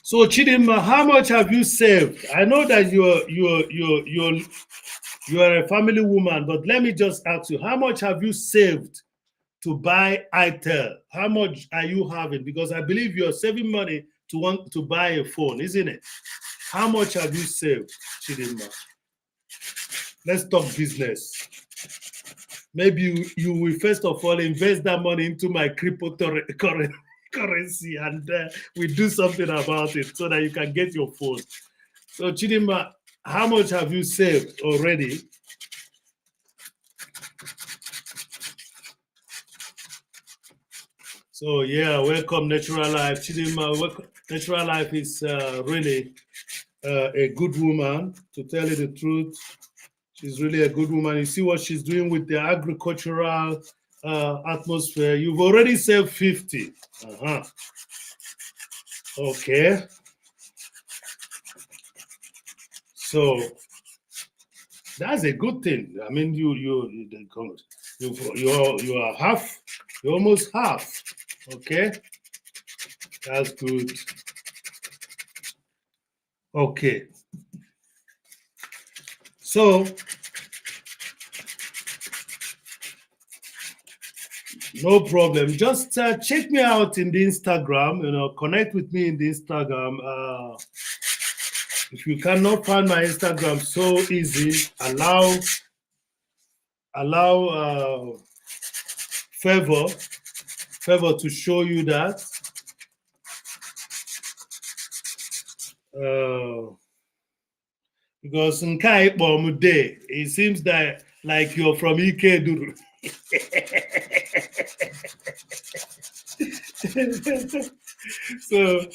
So Chidima, how much have you saved? I know that you are a family woman, but let me just ask you, how much have you saved to buy ITEL? How much are you having? Because I believe you're saving money to want to buy a phone, isn't it? How much have you saved, Chidima? Let's talk business. Maybe you will first of all invest that money into my cryptocurrency and we do something about it so that you can get your phone. So Chidima, how much have you saved already? So yeah, welcome Natural Life. Chidima, Natural Life is really a good woman, to tell you the truth. She's really a good woman. You see what she's doing with the agricultural atmosphere. You've already saved 50. Okay. So that's a good thing. I mean, you are half. You're almost half. Okay. That's good. Okay. So no problem. Just check me out in the Instagram. Connect with me in the Instagram. If you cannot find my Instagram so easy, allow Favor to show you that. Because in Kai Bomude, it seems that like you're from Ikeduru. So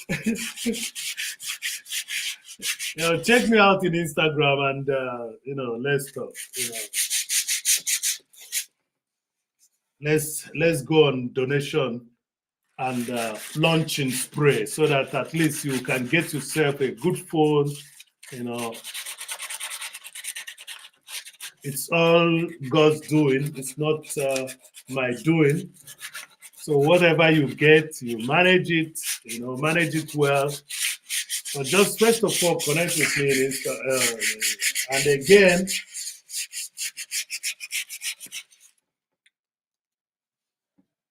check me out in Instagram and let's talk. Let's go on donation and launching spray so that at least you can get yourself a good phone. It's all God's doing. It's not my doing. So whatever you get, you manage it. Manage it well. So just first of all, connect with me. And again,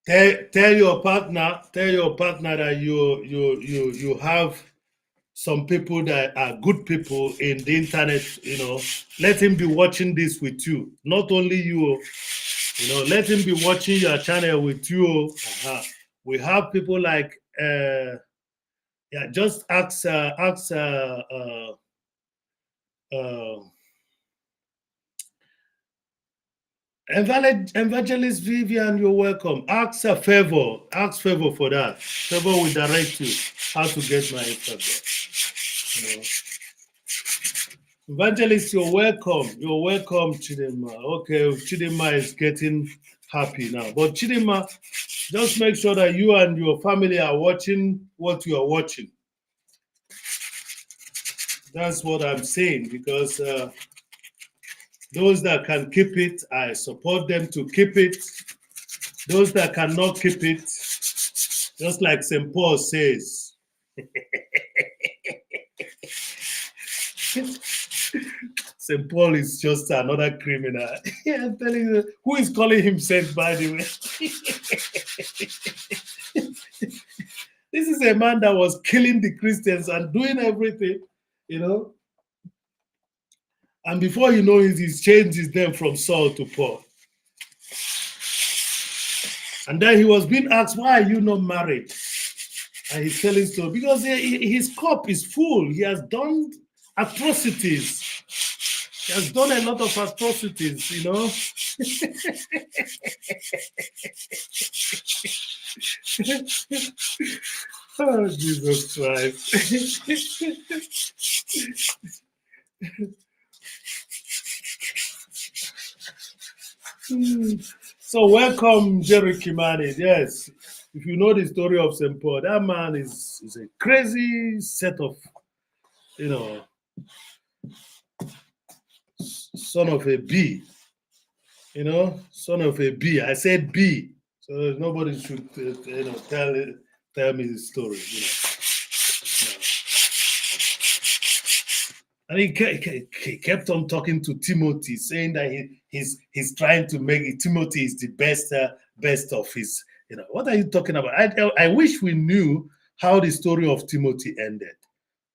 tell your partner that you have some people that are good people in the internet. Let him be watching this with you, not only you. Let him be watching your channel with you. Uh-huh. We have people like yeah. Just ask uh, Evangelist Vivian, you're welcome. Ask a favor. Ask favor for that. Favor will direct you how to get my Instagram. You know. Evangelist, you're welcome. You're welcome, Chidima. Okay, Chidima is getting happy now. But Chidima, just make sure that you and your family are watching what you are watching. That's what I'm saying, because those that can keep it, I support them to keep it. Those that cannot keep it, just like St. Paul says, St. Paul is just another criminal. I'm telling you, who is calling him saint, by the way? This is a man that was killing the Christians and doing everything, you know. And before you know it, he's changed his name from Saul to Paul. And then he was being asked, why are you not married? And he's telling so because his cup is full. He has done atrocities. He has done a lot of atrocities, you know. Oh, Jesus Christ. So welcome, Jerry Kimani. Yes, if you know the story of St. Paul, that man is a crazy set of, you know, son of a bee. You know, son of a bee. I said bee, so nobody should, tell me the story. And he kept on talking to Timothy, saying that he's trying to make it. Timothy is the best of his. What are you talking about? I wish we knew how the story of Timothy ended,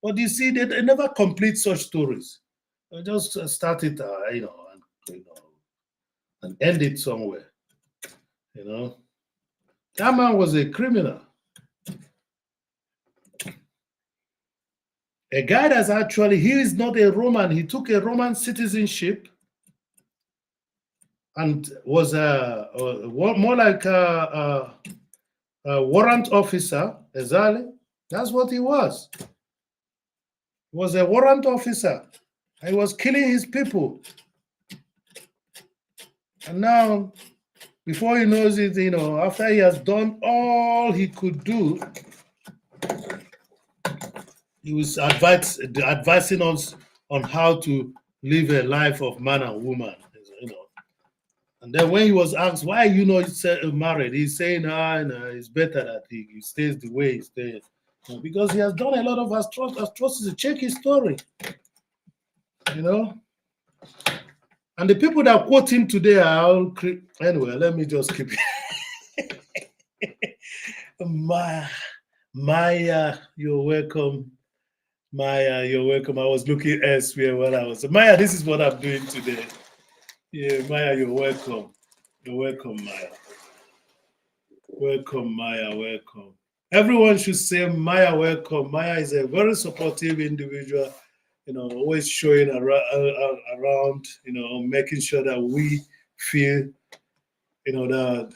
but you see, they never complete such stories. They just start it, and end it somewhere. That man was a criminal. A guy that's actually, he is not a Roman. He took a Roman citizenship and was more like a warrant officer, exactly. That's what he was. He was a warrant officer. He was killing his people. And now, before he knows it, after he has done all he could do, he was advising us on how to live a life of man and woman. And then when he was asked, why are you not married? He's saying, it's better that he stays the way he stays. Because he has done a lot of atrocities. Check his story. And the people that quote him today are all anyway, let me just keep it. Maya, you're welcome. Maya, you're welcome. I was looking elsewhere while I was. Maya, this is what I'm doing today. Yeah, Maya, you're welcome. You're welcome, Maya. Welcome, Maya. Welcome. Everyone should say Maya, welcome. Maya is a very supportive individual, always showing around, making sure that we feel, that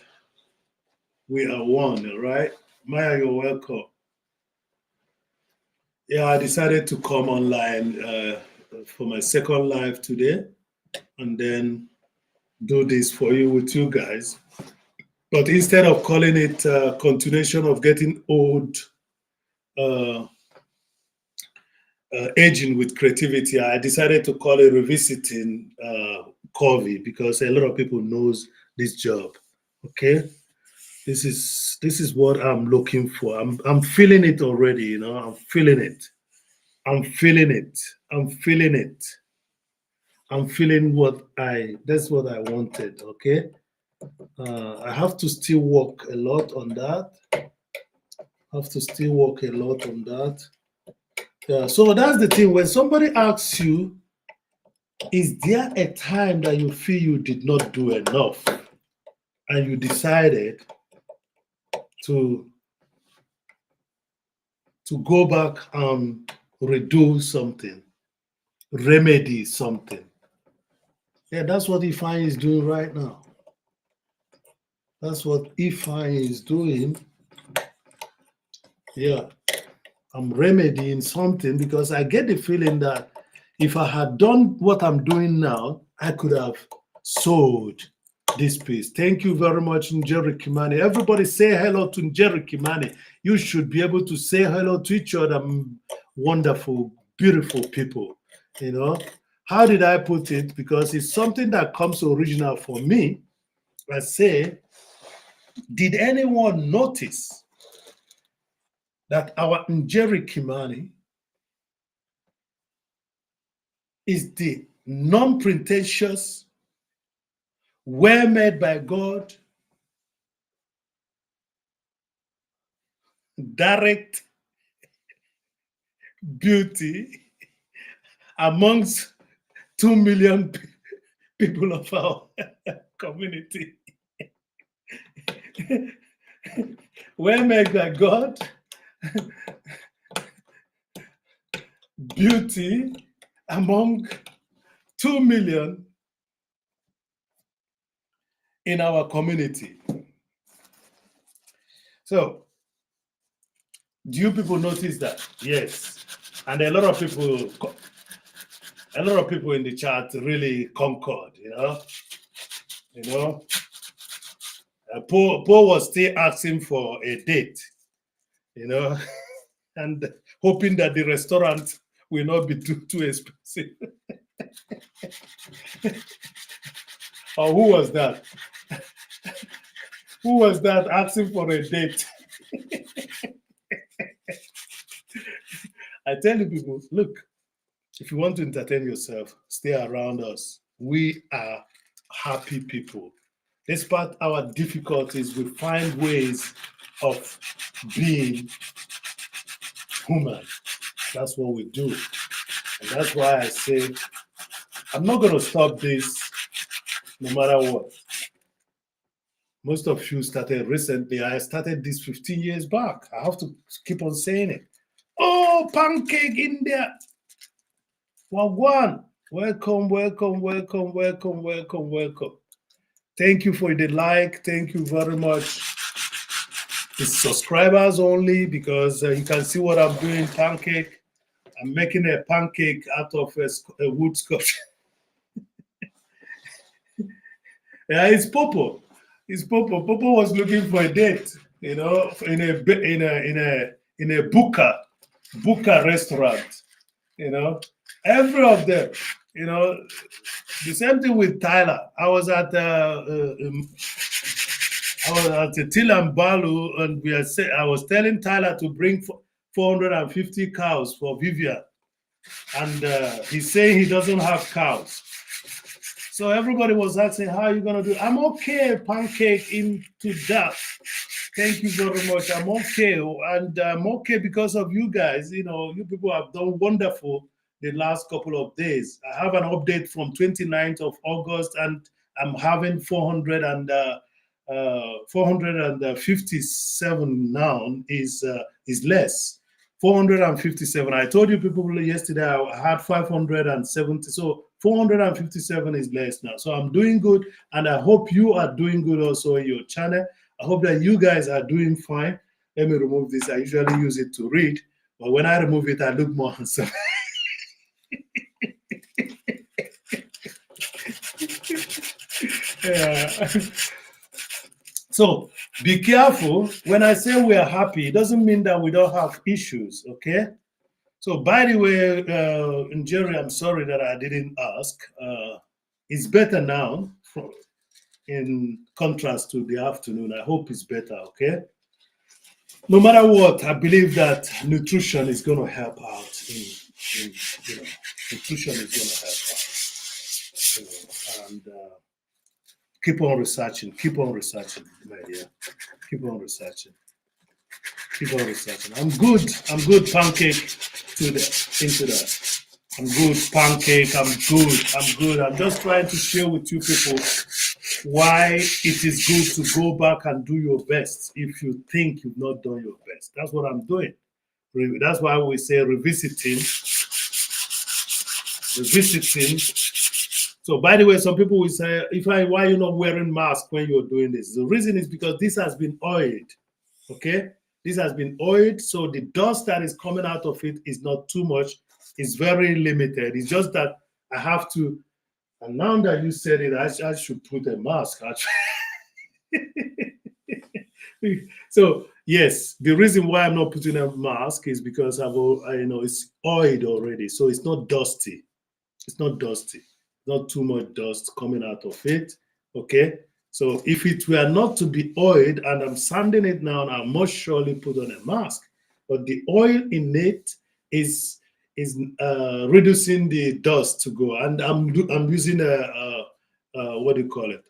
we are one, all right? Maya, you're welcome. Yeah, I decided to come online for my second live today and then do this for you with you guys. But instead of calling it continuation of getting old, aging with creativity, I decided to call it revisiting Curvy because a lot of people knows this job. Okay, this is what I'm looking for. I'm feeling it already. I'm feeling it. I'm feeling it. I'm feeling it. I'm feeling that's what I wanted. Okay, I have to still work a lot on that. Yeah, so that's the thing. When somebody asks you, is there a time that you feel you did not do enough and you decided to go back and redo something, remedy something? Yeah, that's what Ifeanyi is doing right now. That's what Ifeanyi is doing. Yeah, I'm remedying something because I get the feeling that if I had done what I'm doing now, I could have sold this piece. Thank you very much, Njeri Kimani. Everybody say hello to Njeri Kimani. You should be able to say hello to each other, wonderful, beautiful people. You know, how did I put it? Because it's something that comes original for me. I say, did anyone notice that our Njeri Kimani is the non-pretentious, well made by God, direct beauty amongst 2 million people of our community. Well made by God, beauty among 2 million in our community. So, do you people notice that? Yes. And a lot of people in the chat really concord, you know. Paul was still asking for a date, you know, and hoping that the restaurant will not be too expensive. Or who was that? Who was that asking for a date? I tell you people, look, if you want to entertain yourself, stay around us. We are happy people. Despite our difficulties, we find ways of being human. That's what we do. And that's why I say, I'm not going to stop this no matter what. Most of you started recently. I started this 15 years back. I have to keep on saying it. Oh, pancake in there. Wagwan. Welcome, welcome, welcome, welcome, welcome, welcome. Thank you for the like. Thank you very much. It's subscribers only because you can see what I'm doing. Pancake. I'm making a pancake out of a wood scotch. Yeah, it's Popo. It's Popo. Popo was looking for a date, you know, in a Buka restaurant, you know. Every of them, you know. The same thing with Tyler. I was at Tilambalu, and I was telling Tyler to bring 450 cows for Vivian, and he's saying he doesn't have cows. So everybody was asking, how are you going to do? I'm okay, pancake into that. Thank you very much. I'm okay. And I'm okay because of you guys. You know, you people have done wonderful the last couple of days. I have an update from 29th of August, and I'm having 457 now is less. 457. I told you people yesterday I had 570. So 457 is less now. So I'm doing good, and I hope you are doing good also in your channel. I hope that you guys are doing fine. Let me remove this. I usually use it to read, but when I remove it, I look more handsome. Yeah. So be careful. When I say we are happy, it doesn't mean that we don't have issues, okay? So by the way, Jerry, I'm sorry that I didn't ask. It's better now in contrast to the afternoon. I hope it's better, okay? No matter what, I believe that nutrition is going to help out. Nutrition is going to help out. And Keep on researching. Keep on researching, my dear. Keep on researching. Keep on researching. I'm good. I'm good. Pancake to the into that. I'm good. Pancake. I'm good. I'm good. I'm just trying to share with you people why it is good to go back and do your best if you think you've not done your best. That's what I'm doing. That's why we say revisiting. Revisiting. So, by the way, some people will say, why are you not wearing mask when you're doing this? The reason is because this has been oiled. Okay, this has been oiled, so the dust that is coming out of it is not too much. It's very limited. It's just that I have to. And now that you said it, I should put a mask. So yes, the reason why I'm not putting a mask is because it's oiled already, so it's not dusty. It's not dusty. Not too much dust coming out of it. Okay. So if it were not to be oiled and I'm sanding it now, I must surely put on a mask. But the oil in it is reducing the dust to go. And I'm using what do you call it?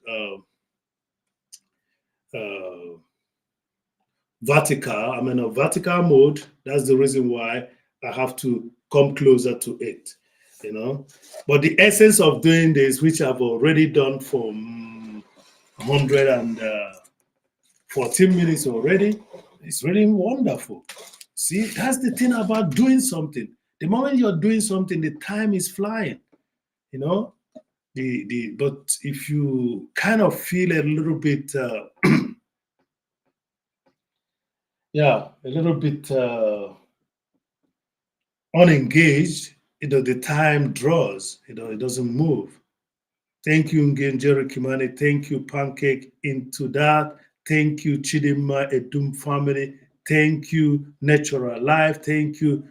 Vertical. I'm in a vertical mode. That's the reason why I have to come closer to it. But the essence of doing this, which I've already done for 114 minutes already, is really wonderful. See, that's the thing about doing something. The moment you're doing something, the time is flying. But if you kind of feel a little bit a little bit unengaged, the time draws, it doesn't move. Thank you, Ngenjeri Kimani. Thank you, Pancake, into that. Thank you, Chidima Edum family. Thank you, Natural Life. Thank you,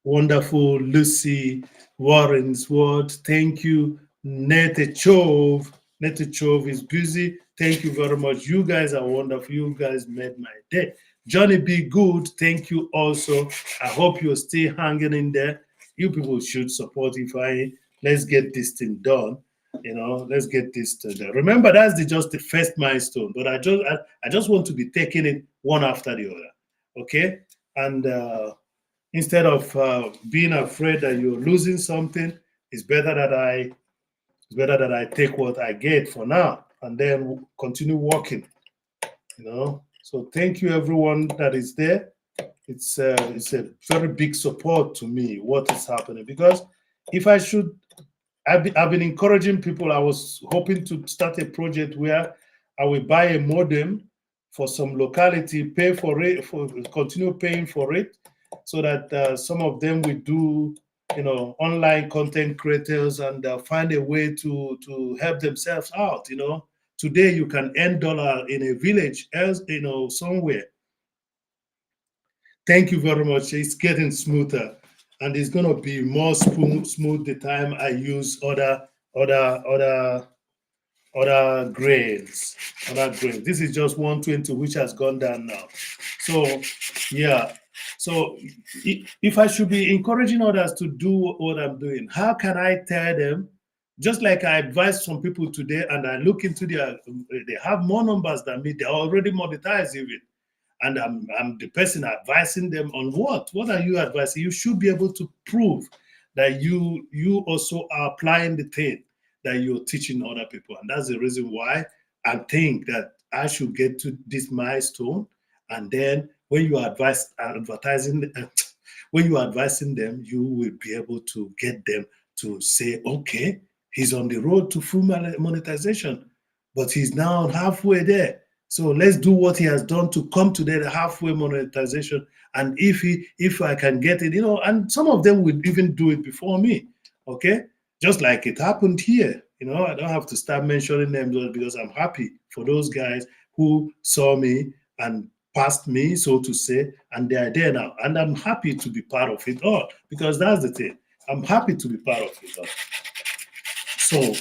wonderful Lucy Warren's word. Thank you, Nete Chove. Nete Chove is busy. Thank you very much. You guys are wonderful. You guys made my day. Johnny Be Good, thank you also. I hope you're still hanging in there. You people should support Ifeanyi. Let's get this thing done. Let's get this done. Remember, that's just the first milestone. But I just want to be taking it one after the other. Okay? And instead of being afraid that you're losing something, it's better that I take what I get for now and then continue working. So thank you everyone that is there. It's a very big support to me what is happening, because if I should, I've been encouraging people. I was hoping to start a project where I will buy a modem for some locality, pay for it, continue paying for it, so that some of them will do online content creators and find a way to help themselves out. Today you can earn dollar in a village else, somewhere. Thank you very much. It's getting smoother, and it's gonna be more smooth the time I use other grains. This is just 120, which has gone down now. So yeah. So if I should be encouraging others to do what I'm doing, how can I tell them? Just like I advised some people today, and I look into they have more numbers than me. They're already monetized even. And I'm the person advising them on what? What are you advising? You should be able to prove that you also are applying the thing that you're teaching other people. And that's the reason why I think that I should get to this milestone. And then when you when you're advising them, you will be able to get them to say, okay, he's on the road to full monetization, but he's now halfway there. So let's do what he has done to come to the halfway monetization. And if I can get it, and some of them will even do it before me. Okay. Just like it happened here. I don't have to start mentioning them because I'm happy for those guys who saw me and passed me, so to say, and they are there now. And I'm happy to be part of it all, because that's the thing. I'm happy to be part of it all. So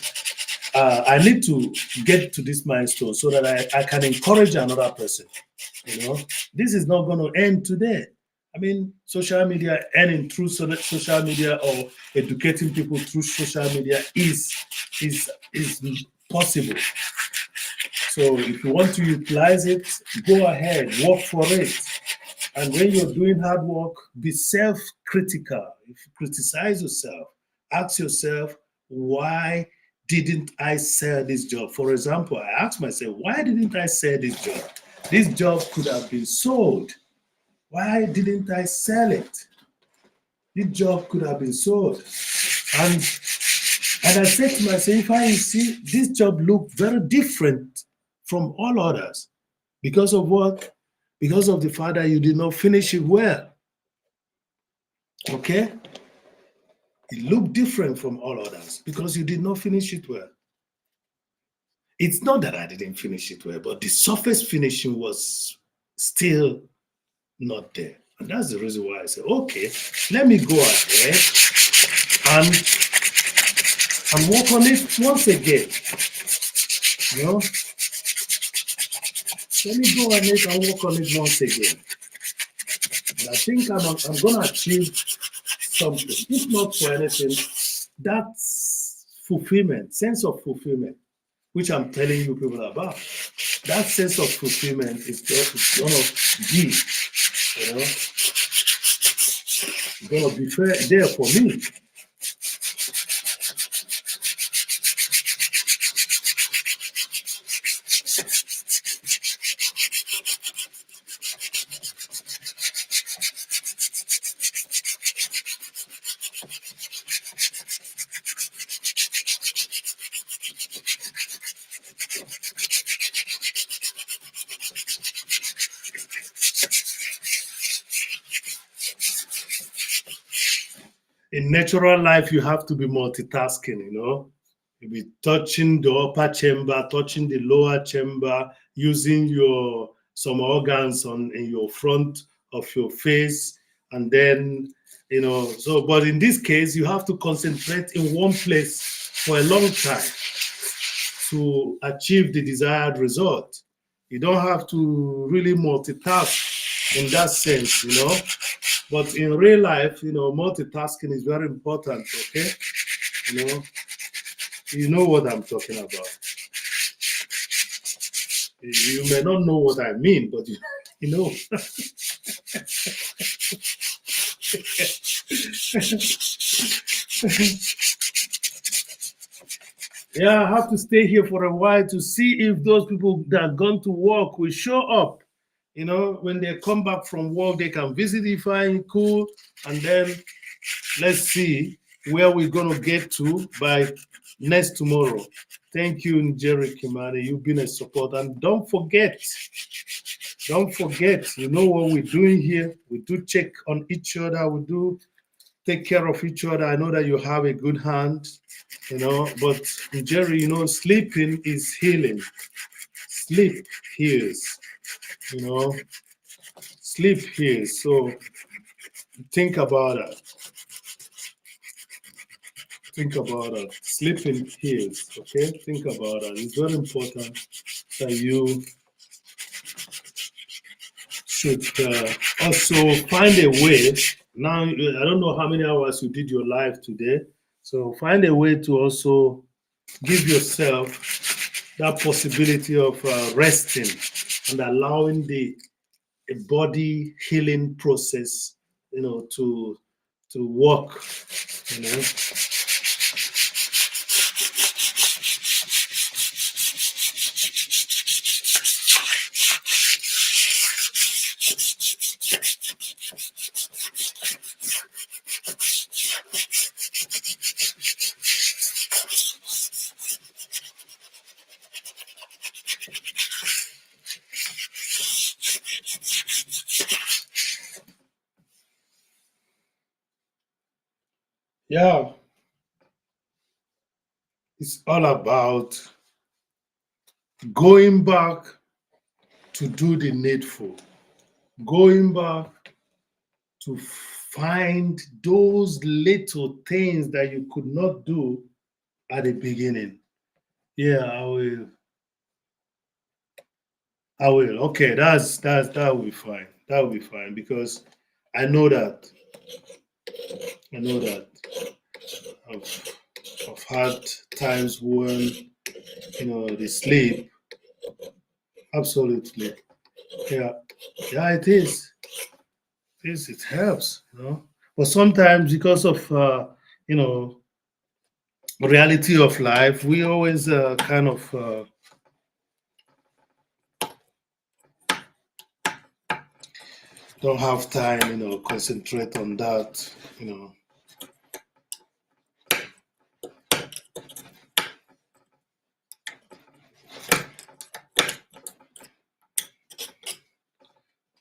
I need to get to this milestone so that I can encourage another person. This is not going to end today. I mean, social media, earning through social media or educating people through social media is possible. So if you want to utilize it, go ahead, work for it. And when you're doing hard work, be self-critical. If you criticize yourself, ask yourself, why didn't I sell this job? For example, I ask myself, why didn't I sell this job? This job could have been sold. Why didn't I sell it? This job could have been sold. And I said to myself, if I see this job looked very different from all others, because of what? Because of the fact that you did not finish it well. Okay? It looked different from all others because you did not finish it well. It's not that I didn't finish it well, but the surface finishing was still not there. And that's the reason why I said, okay, let me go ahead and work on it once again. You know? Let me go on it and work on it once again. And I think I'm going to achieve something. If not for anything, that's fulfillment, sense of fulfillment, which I'm telling you people about. That sense of fulfillment is going to be, you know, going to be there for me. In natural life, you have to be multitasking, you know. You'll be touching the upper chamber, touching the lower chamber, using some organs in your front of your face, and then, you know, so, but in this case, you have to concentrate in one place for a long time to achieve the desired result. You don't have to really multitask in that sense, you know. But in real life, you know, multitasking is very important, okay? You know what I'm talking about. You may not know what I mean, but you know. Yeah, I have to stay here for a while to see if those people that are gone to work will show up. You know, when they come back from work, they can visit Ifeanyi, cool, and then let's see where we're going to get to by next tomorrow. Thank you, Jerry Kimani. You've been a support. And don't forget, you know what we're doing here. We do check on each other. We do take care of each other. I know that you have a good hand, you know, but Jerry, you know, sleeping is healing. Sleep heals, you know. Sleep heals. So think about that. Think about that. Sleeping heals, okay? Think about that. It's very important that you should also find a way. Now, I don't know how many hours you did your live today. So find a way to also give yourself that possibility of resting and allowing the body healing process, you know, to work, you know. Yeah, it's all about going back to do the needful, going back to find those little things that you could not do at the beginning. Yeah, I will. Okay, that will be fine. That will be fine because I know that. I know that I've had times when the sleep. Absolutely. Yeah. Yeah, it is. It helps. But sometimes because of you know reality of life, we always kind of don't have time, concentrate on that.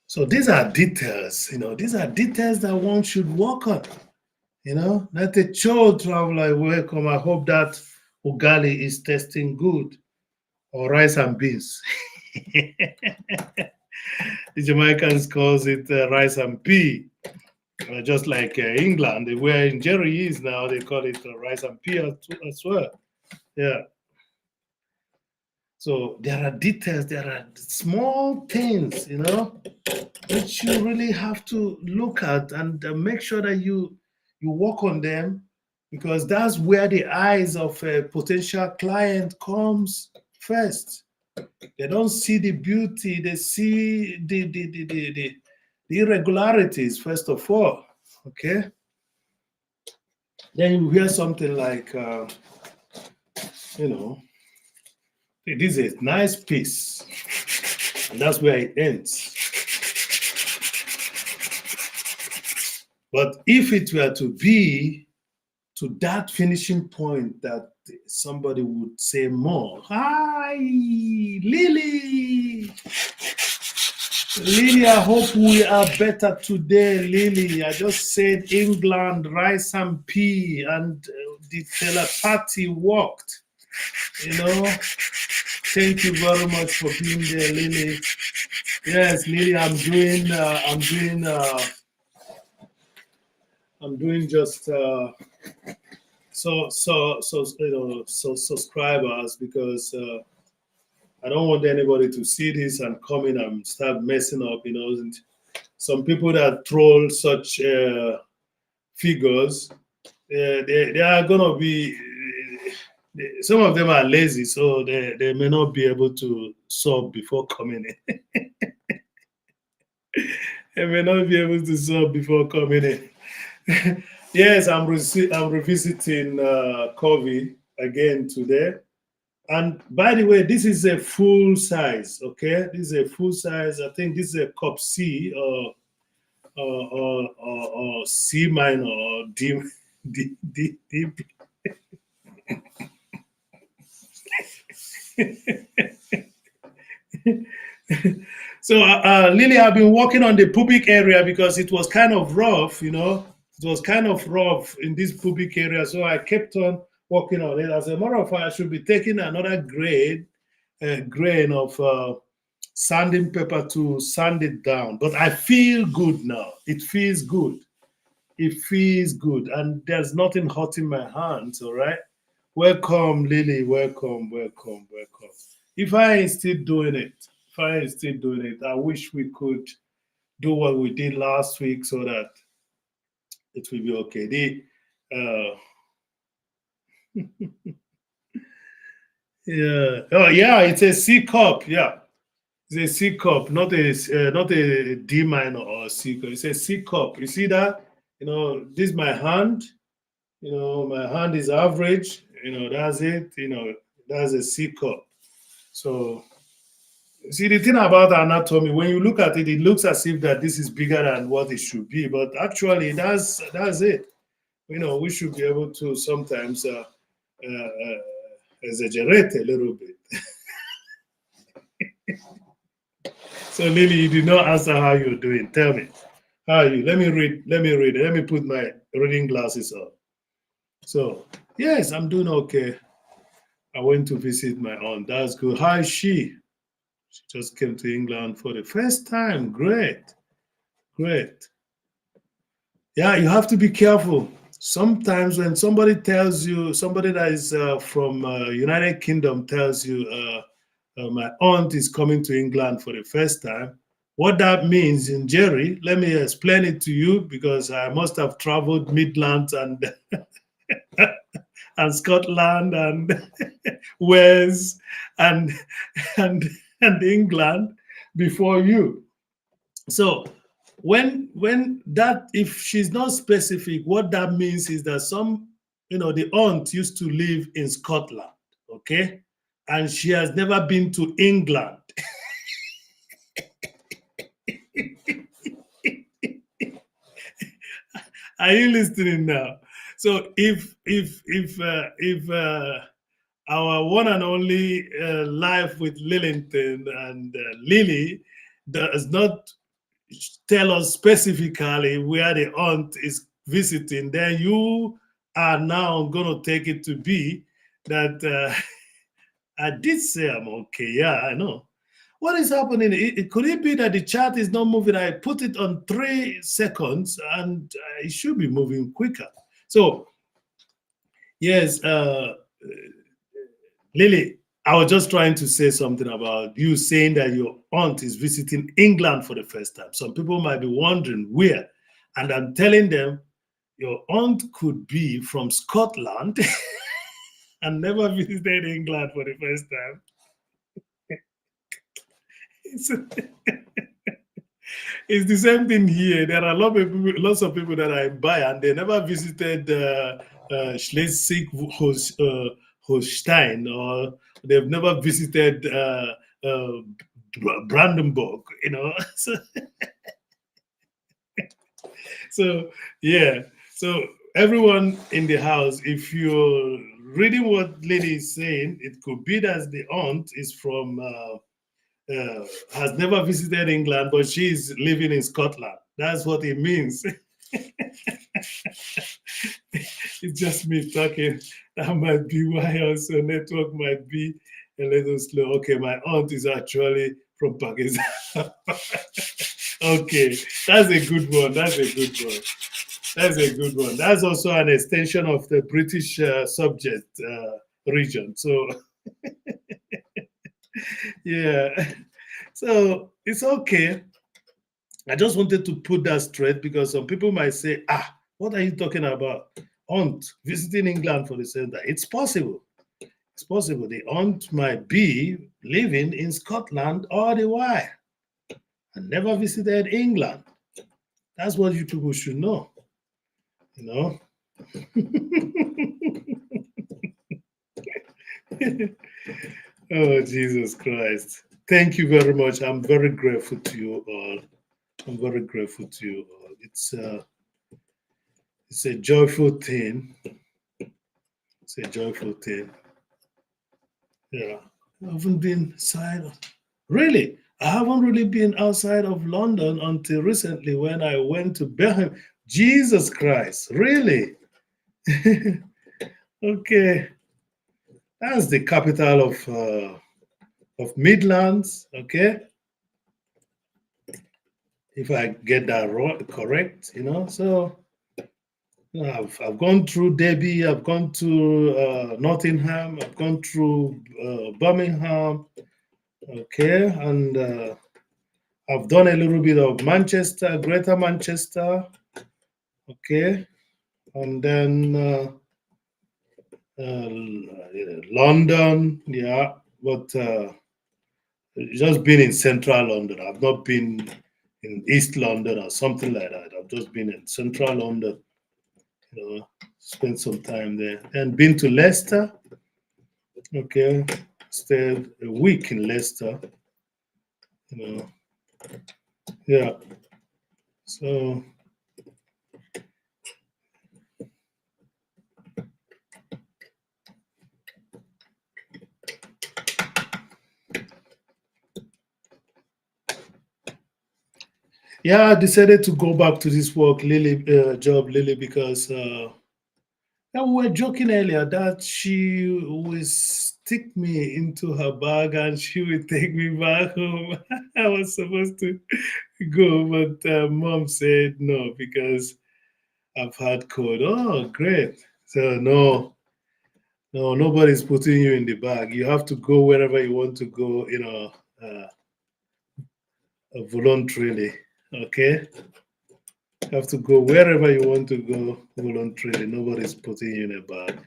So these are details that one should work on. Let a child traveler welcome. I hope that ugali is tasting good, or rice and beans. The Jamaicans calls it rice and pea, just like England, where in Jerry is now, they call it rice and pea as well. Yeah. So there are details, there are small things, which you really have to look at and make sure that you work on them, because that's where the eyes of a potential client comes first. They don't see the beauty, they see the irregularities first of all. Okay. Then you hear something like, you know, this is a nice piece, and that's where it ends. But if it were to be to that finishing point that somebody would say more, hi, Lily. Lily, I hope we are better today, Lily. I just said England, rice and pea, and the telepathy worked. Thank you very much for being there, Lily. Yes, Lily, I'm doing just so subscribers, because I don't want anybody to see this and come in and start messing up. And some people that troll such figures, they are gonna be. Some of them are lazy, so they may not be able to sub before coming in. They may not be able to sub before coming in. Yes, I'm revisiting Curvy again today. And by the way, this is a full size. Okay, this is a full size. I think this is a cup C, or C minor, or D. So, Lily, I've been working on the pubic area because it was kind of rough. It was kind of rough in this pubic area. So I kept on working on it. As a matter of fact, I should be taking another grain of sanding paper to sand it down. But I feel good now. It feels good. It feels good. And there's nothing hurting my hands, all right? Welcome, Lily. Welcome, welcome, welcome. If I ain't still doing it, I wish we could do what we did last week so that it will be okay. Uh, yeah, oh yeah, it's a C cup. Yeah, it's a C cup, not a D minor or C cup. It's a C cup. You see that? This is my hand. My hand is average. That's it. That's a C cup. So, see, the thing about anatomy, when you look at it, it looks as if that this is bigger than what it should be, but actually, that's it. We should be able to sometimes exaggerate a little bit. So, Lily, you did not answer how you're doing. Tell me, how are you? Let me read. Let me read. Let me put my reading glasses on. So, yes, I'm doing okay. I went to visit my aunt. That's good. How is she? She just came to England for the first time. Great. Great. Yeah, you have to be careful. Sometimes when somebody tells you, somebody that is from United Kingdom tells you, my aunt is coming to England for the first time, what that means in Jerry, let me explain it to you, because I must have traveled Midlands and and Scotland and Wales and and and England before you. So when that, if she's not specific, what that means is that the aunt used to live in Scotland, okay, and she has never been to England. Are you listening now? So if our one and only life with Lillington and Lily does not tell us specifically where the aunt is visiting, then you are now going to take it to be that I did say I'm okay. Yeah, I know. What is happening? Could it be that the chart is not moving? I put it on 3 seconds and it should be moving quicker. So, yes, Lily, I was just trying to say something about you saying that your aunt is visiting England for the first time. Some people might be wondering where. And I'm telling them your aunt could be from Scotland and never visited England for the first time. It's, it's the same thing here. There are lots of people that I buy and they never visited Schleswig-Holstein, or they've never visited uh, Brandenburg. So, so yeah. So everyone in the house, if you're reading what Lady is saying, it could be that the aunt is from. Has never visited England, but she's living in Scotland. That's what it means. It's just me talking. That might be why also network might be a little slow. Okay, my aunt is actually from Pakistan. Okay, that's a good one. That's a good one. That's a good one. That's also an extension of the British subject region. So, yeah. So it's okay. I just wanted to put that straight because some people might say, what are you talking about? Aunt visiting England for the same time. It's possible. It's possible. The aunt might be living in Scotland all the while and never visited England. That's what you people should know. You know? Oh, Jesus Christ. Thank you very much. I'm very grateful to you all. I'm very grateful to you all. It's a joyful thing. It's a joyful thing. Yeah. I haven't been outside. Really? I haven't really been outside of London until recently when I went to Birmingham. Jesus Christ. Really? Okay. That's the capital of Midlands. Okay. If I get that correct, So I've gone through Derby, I've gone to Nottingham, I've gone through Birmingham, okay, and I've done a little bit of Manchester, Greater Manchester, okay, and then London, yeah, but just been in Central London. I've not been in East London or something like that. I've just been in Central London. Spent some time there and been to Leicester. Okay, stayed a week in Leicester. Yeah. So yeah, I decided to go back to this work, Lily, job, Lily, because yeah, we were joking earlier that she would stick me into her bag and she would take me back home. I was supposed to go, but mom said no because I've had cold. Oh, great. So no, nobody's putting you in the bag. You have to go wherever you want to go, voluntarily. Okay? You have to go wherever you want to go voluntarily. Nobody's putting you in a bag.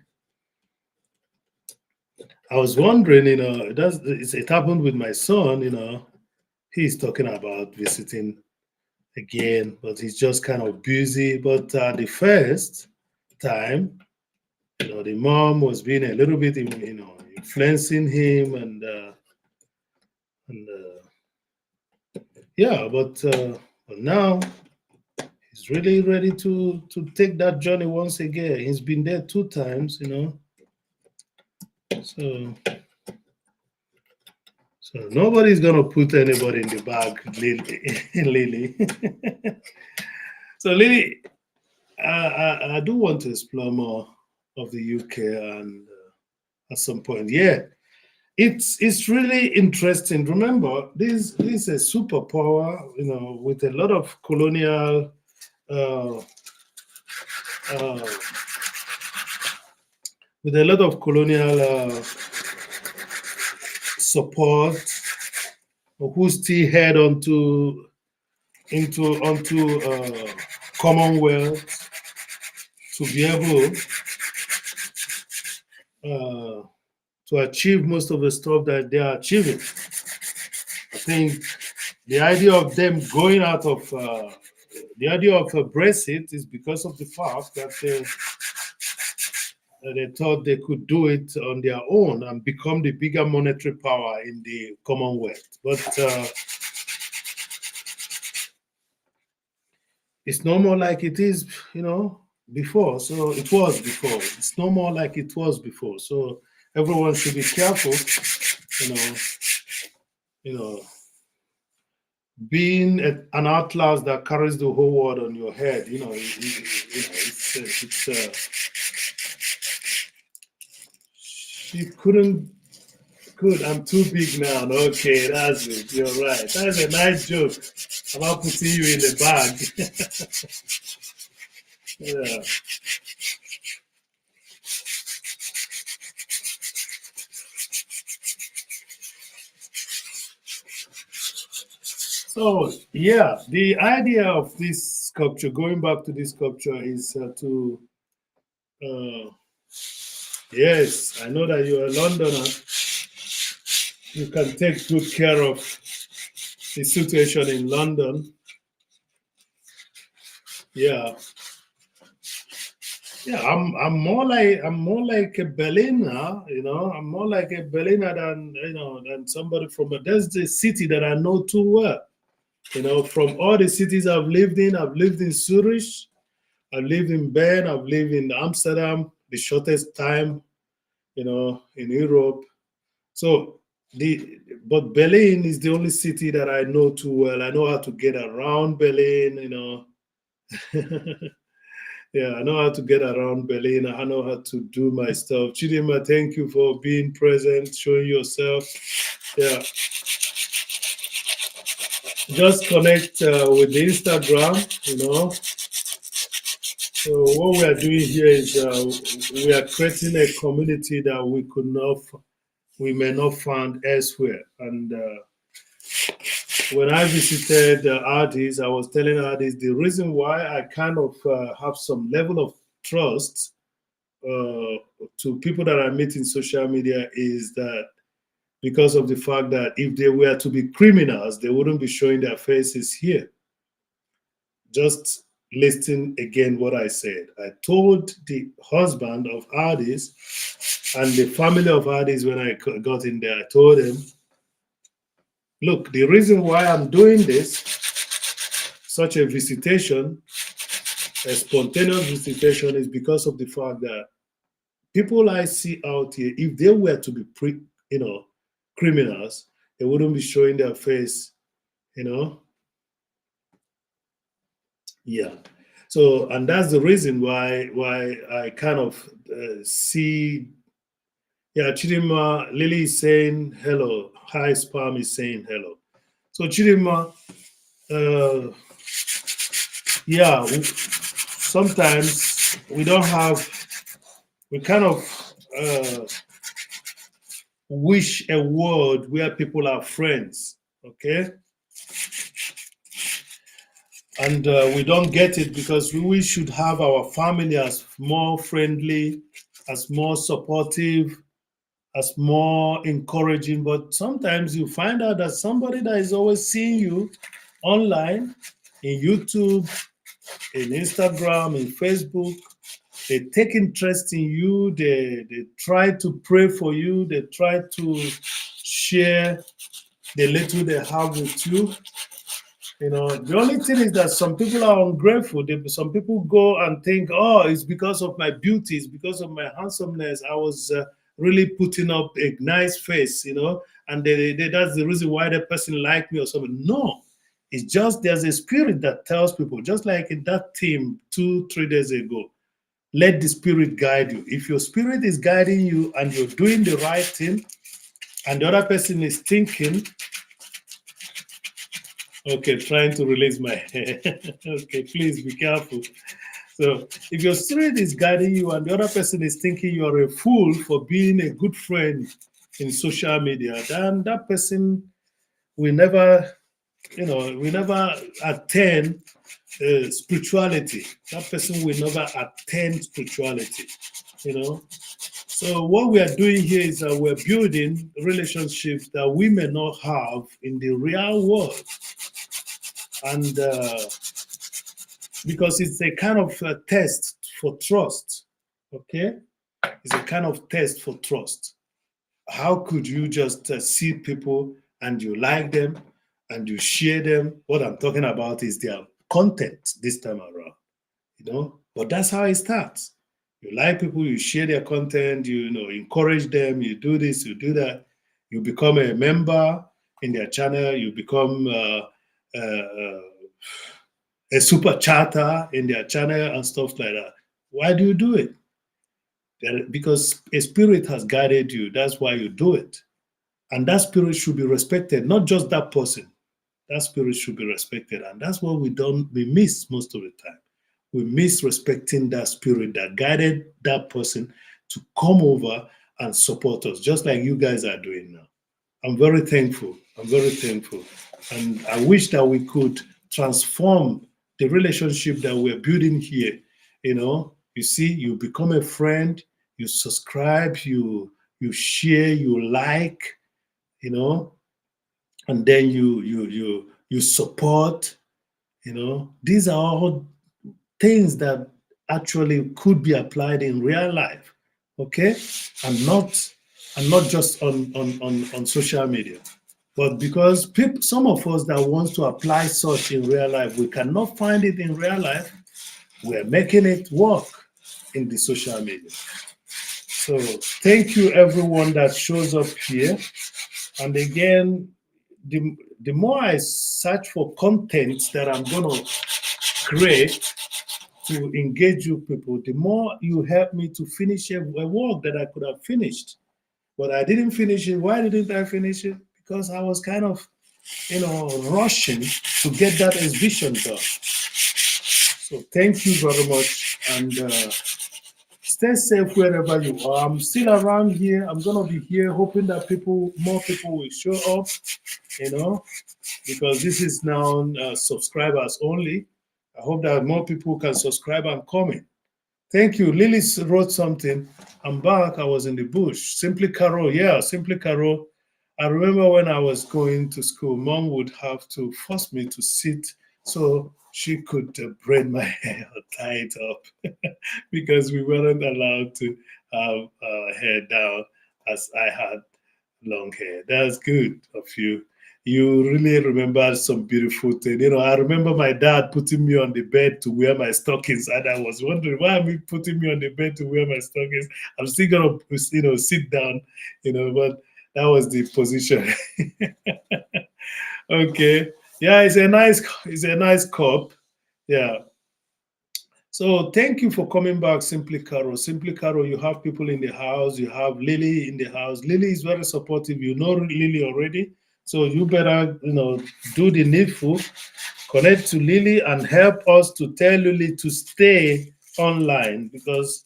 I was wondering, it happened with my son, he's talking about visiting again, but he's just kind of busy. But the first time, the mom was being a little bit, influencing him, and yeah, but now he's really ready to take that journey once again. He's been there 2 times, so nobody's gonna put anybody in the bag, Lily. Lily. So Lily, I do want to explore more of the UK, and at some point, yeah, it's really interesting. Remember, this is a superpower, with a lot of colonial, uh, uh, support, who still head onto Commonwealth to be able uh, to achieve most of the stuff that they are achieving. I think the idea of them going out of the idea of Brexit is because of the fact that they thought they could do it on their own and become the bigger monetary power in the Commonwealth. But it's no more like it is, before. So it was before. It's no more like it was before. So everyone should be careful, you know, you know, being an outlast that carries the whole world on your head. She couldn't. Good, I'm too big now. Okay, that's it. You're right. That's a nice joke about putting you in the bag. Yeah. So, yeah, the idea of this sculpture, going back to this sculpture, is uh, yes, I know that you're a Londoner. You can take good care of the situation in London. Yeah, yeah. I'm more like a Berliner. I'm more like a Berliner than somebody from. That's the city that I know too well. From all the cities I've lived in Zurich, I've lived in Bern, I've lived in Amsterdam, the shortest time, in Europe. So but Berlin is the only city that I know too well. I know how to get around Berlin. Yeah, I know how to get around Berlin. I know how to do my stuff. Chidima, thank you for being present, showing yourself. Yeah, just connect with the Instagram. So what we are doing here is we are creating a community that we may not find elsewhere. And when I visited artists, I was telling artists the reason why I kind of have some level of trust to people that I meet in social media is that because of the fact that if they were to be criminals, they wouldn't be showing their faces here. Just listen again what I said. I told the husband of Ardis and the family of Ardis when I got in there, I told him, look, the reason why I'm doing this, such a visitation, a spontaneous visitation, is because of the fact that people I see out here, if they were to be criminals, they wouldn't be showing their face, you know. Yeah. So, and that's the reason why I kind of see. Yeah, Chidima, Lily is saying hello. Hi, Spam is saying hello. So, Chidima, uh, yeah, sometimes we don't have, we kind of wish a world where people are friends, okay? And we don't get it because we should have our family as more friendly, as more supportive, as more encouraging. But sometimes you find out that somebody that is always seeing you online, in YouTube, in Instagram, in Facebook, they take interest in you, they try to pray for you, they try to share the little they have with you. The only thing is that some people are ungrateful. Some people go and think, oh, it's because of my beauty, it's because of my handsomeness. I was really putting up a nice face, and that's the reason why the person liked me or something. No, it's just there's a spirit that tells people, just like in that team 2, 3 days ago, let the spirit guide you. If your spirit is guiding you and you're doing the right thing, and the other person is thinking, okay, trying to release my hair. Okay, please be careful. So, if your spirit is guiding you and the other person is thinking you're a fool for being a good friend in social media, then that person will never, will never attain spirituality. That person will never attain spirituality, you know. So what we are doing here is that we're building relationships that we may not have in the real world, and because it's a kind of a test for trust. Okay, it's a kind of test for trust. How could you just see people and you like them and you share them? What I'm talking about is their content this time around. But that's how it starts. You like people, you share their content, encourage them, you do this, you do that. You become a member in their channel, you become a super chatter in their channel and stuff like that. Why do you do it? Because a spirit has guided you. That's why you do it. And that spirit should be respected, not just that person. That spirit should be respected. And that's what we miss most of the time. We miss respecting that spirit that guided that person to come over and support us, just like you guys are doing now. I'm very thankful. I'm very thankful. And I wish that we could transform the relationship that we're building here. You see, you become a friend, you subscribe, you share, you like, you know, and then you support. These are all things that actually could be applied in real life, okay, and not just on social media. But because some of us that wants to apply such in real life, we cannot find it in real life. We're making it work in the social media. So thank you everyone that shows up here. And again, the more I search for content that I'm gonna create to engage you people, the more you help me to finish a work that I could have finished. But I didn't finish it. Why didn't I finish it? Because I was kind of, rushing to get that exhibition done. So thank you very much, and stay safe wherever you are. I'm still around here. I'm gonna be here, hoping that more people will show up. Because this is now subscribers only. I hope that more people can subscribe and comment. Thank you. Lily wrote something. I'm back. I was in the bush. Simply Carol. Yeah, Simply Carol. I remember when I was going to school, mom would have to force me to sit so she could braid my hair or tie it up because we weren't allowed to have our hair down as I had long hair. That's good of you. You really remember some beautiful thing. I remember my dad putting me on the bed to wear my stockings, and I was wondering why am he putting me on the bed to wear my stockings? I'm still gonna, sit down, but that was the position. Okay. Yeah, it's a nice cup. Yeah. So thank you for coming back, Simply Carol. Simply Carol, you have people in the house. You have Lily in the house. Lily is very supportive. You know Lily already. So you better, do the needful. Connect to Lily and help us to tell Lily to stay online because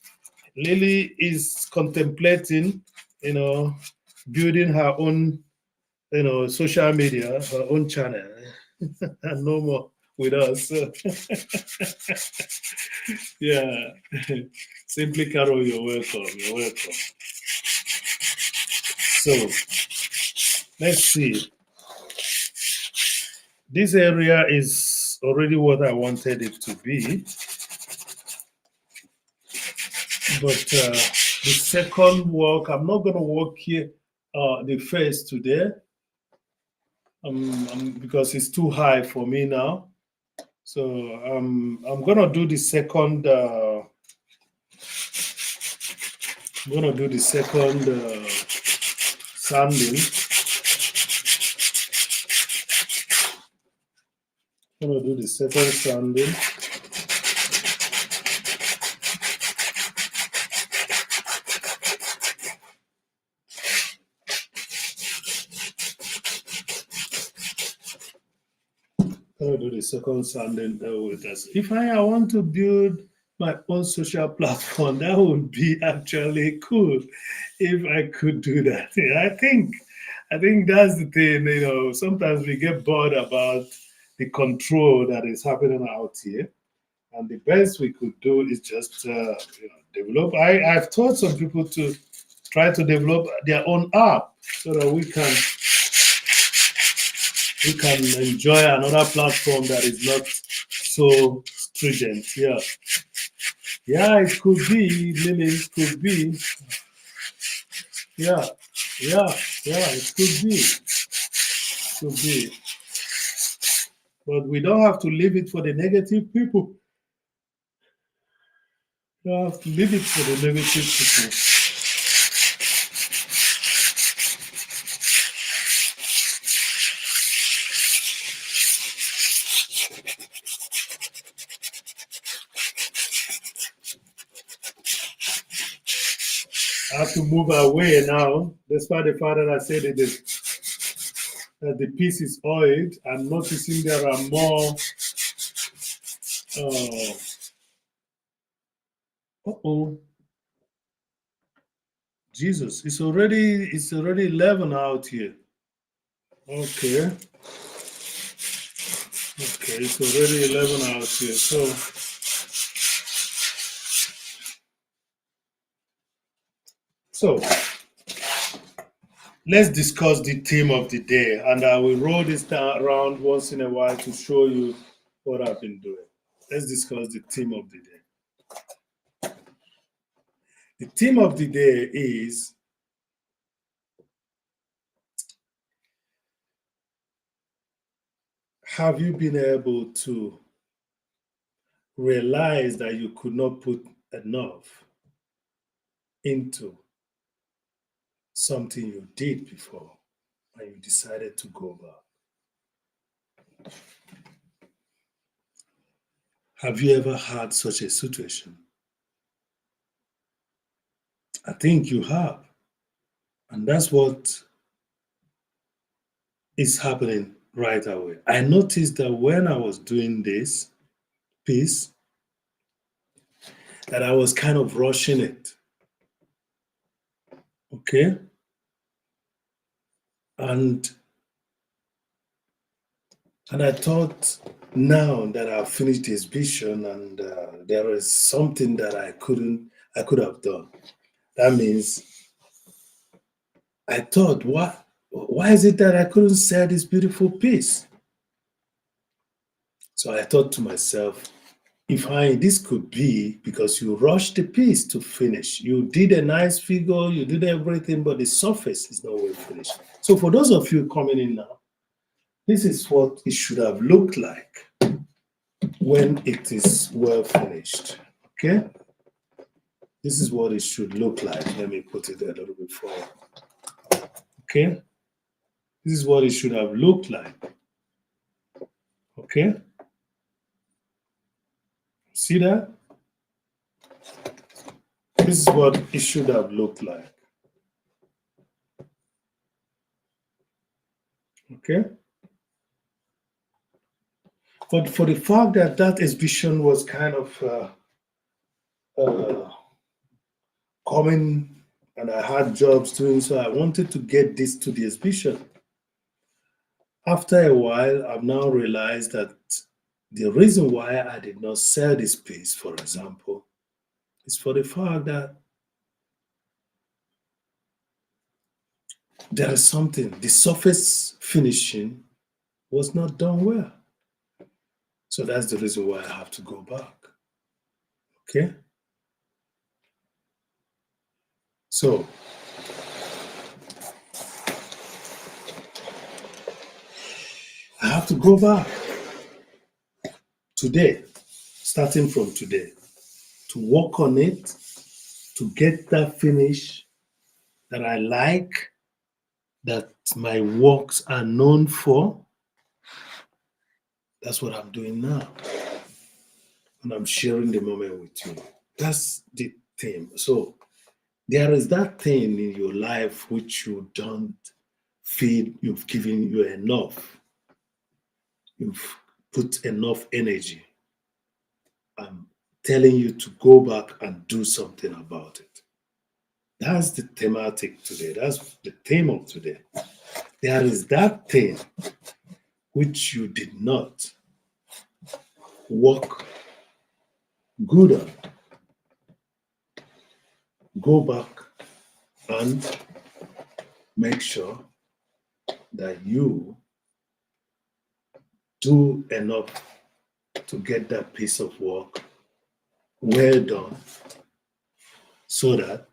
Lily is contemplating, building her own, social media, her own channel. And no more with us. Yeah. Simply Carol, you're welcome. You're welcome. So let's see. This area is already what I wanted it to be, but the second work, I'm not going to work here the face today because it's too high for me now. So I'm going to do the second. I'm going to do the second sanding. I'm going to do the second sanding. I'm going to do the second sanding with us. If I want to build my own social platform, that would be actually cool if I could do that. I think that's the thing, sometimes we get bored about the control that is happening out here. And the best we could do is just develop. I've taught some people to try to develop their own app so that we can enjoy another platform that is not so stringent. Yeah. Yeah, it could be, Lily, it could be. Yeah, yeah, yeah, it could be. Could be. But we don't have to leave it for the negative people. We don't have to leave it for the negative people. I have to move away now, despite the fact that I said that the piece is oiled. I'm noticing there are more. Uh-oh. Jesus, it's already 11 out here. Okay. Okay, it's already 11 out here. So let's discuss the theme of the day, and I will roll this down around once in a while to show you what I've been doing. Let's discuss the theme of the day. The theme of the day is have you been able to realize that you could not put enough into something you did before and you decided to go back? Have you ever had such a situation? I think you have. And that's what is happening right away. I noticed that when I was doing this piece, that I was kind of rushing it. Okay? And I thought now that I've finished the exhibition and there is something that I could have done. That means I thought, why is it that I couldn't sell this beautiful piece? So I thought to myself, this could be because you rushed the piece to finish. You did a nice figure, you did everything, but the surface is not well finished. So for those of you coming in now, this is what it should have looked like when it is well finished. Okay? This is what it should look like. Let me put it a little bit forward. Okay? This is what it should have looked like. Okay? See that? This is what it should have looked like. Okay? But for the fact that that exhibition was kind of coming and I had jobs doing, so I wanted to get this to the exhibition. After a while, I've now realized that the reason why I did not sell this piece, for example, is for the fact that there is something. The surface finishing was not done well. So that's the reason why I have to go back. Okay? So I have to go back today, starting from today, to work on it, to get that finish that I like, that my works are known for. That's what I'm doing now. And I'm sharing the moment with you. That's the theme. So there is that thing in your life which you don't feel you've given you enough. You've put enough energy. I'm telling you to go back and do something about it. That's the thematic today. That's the theme of today. There is that thing which you did not work good on. Go back and make sure that you do enough to get that piece of work well done so that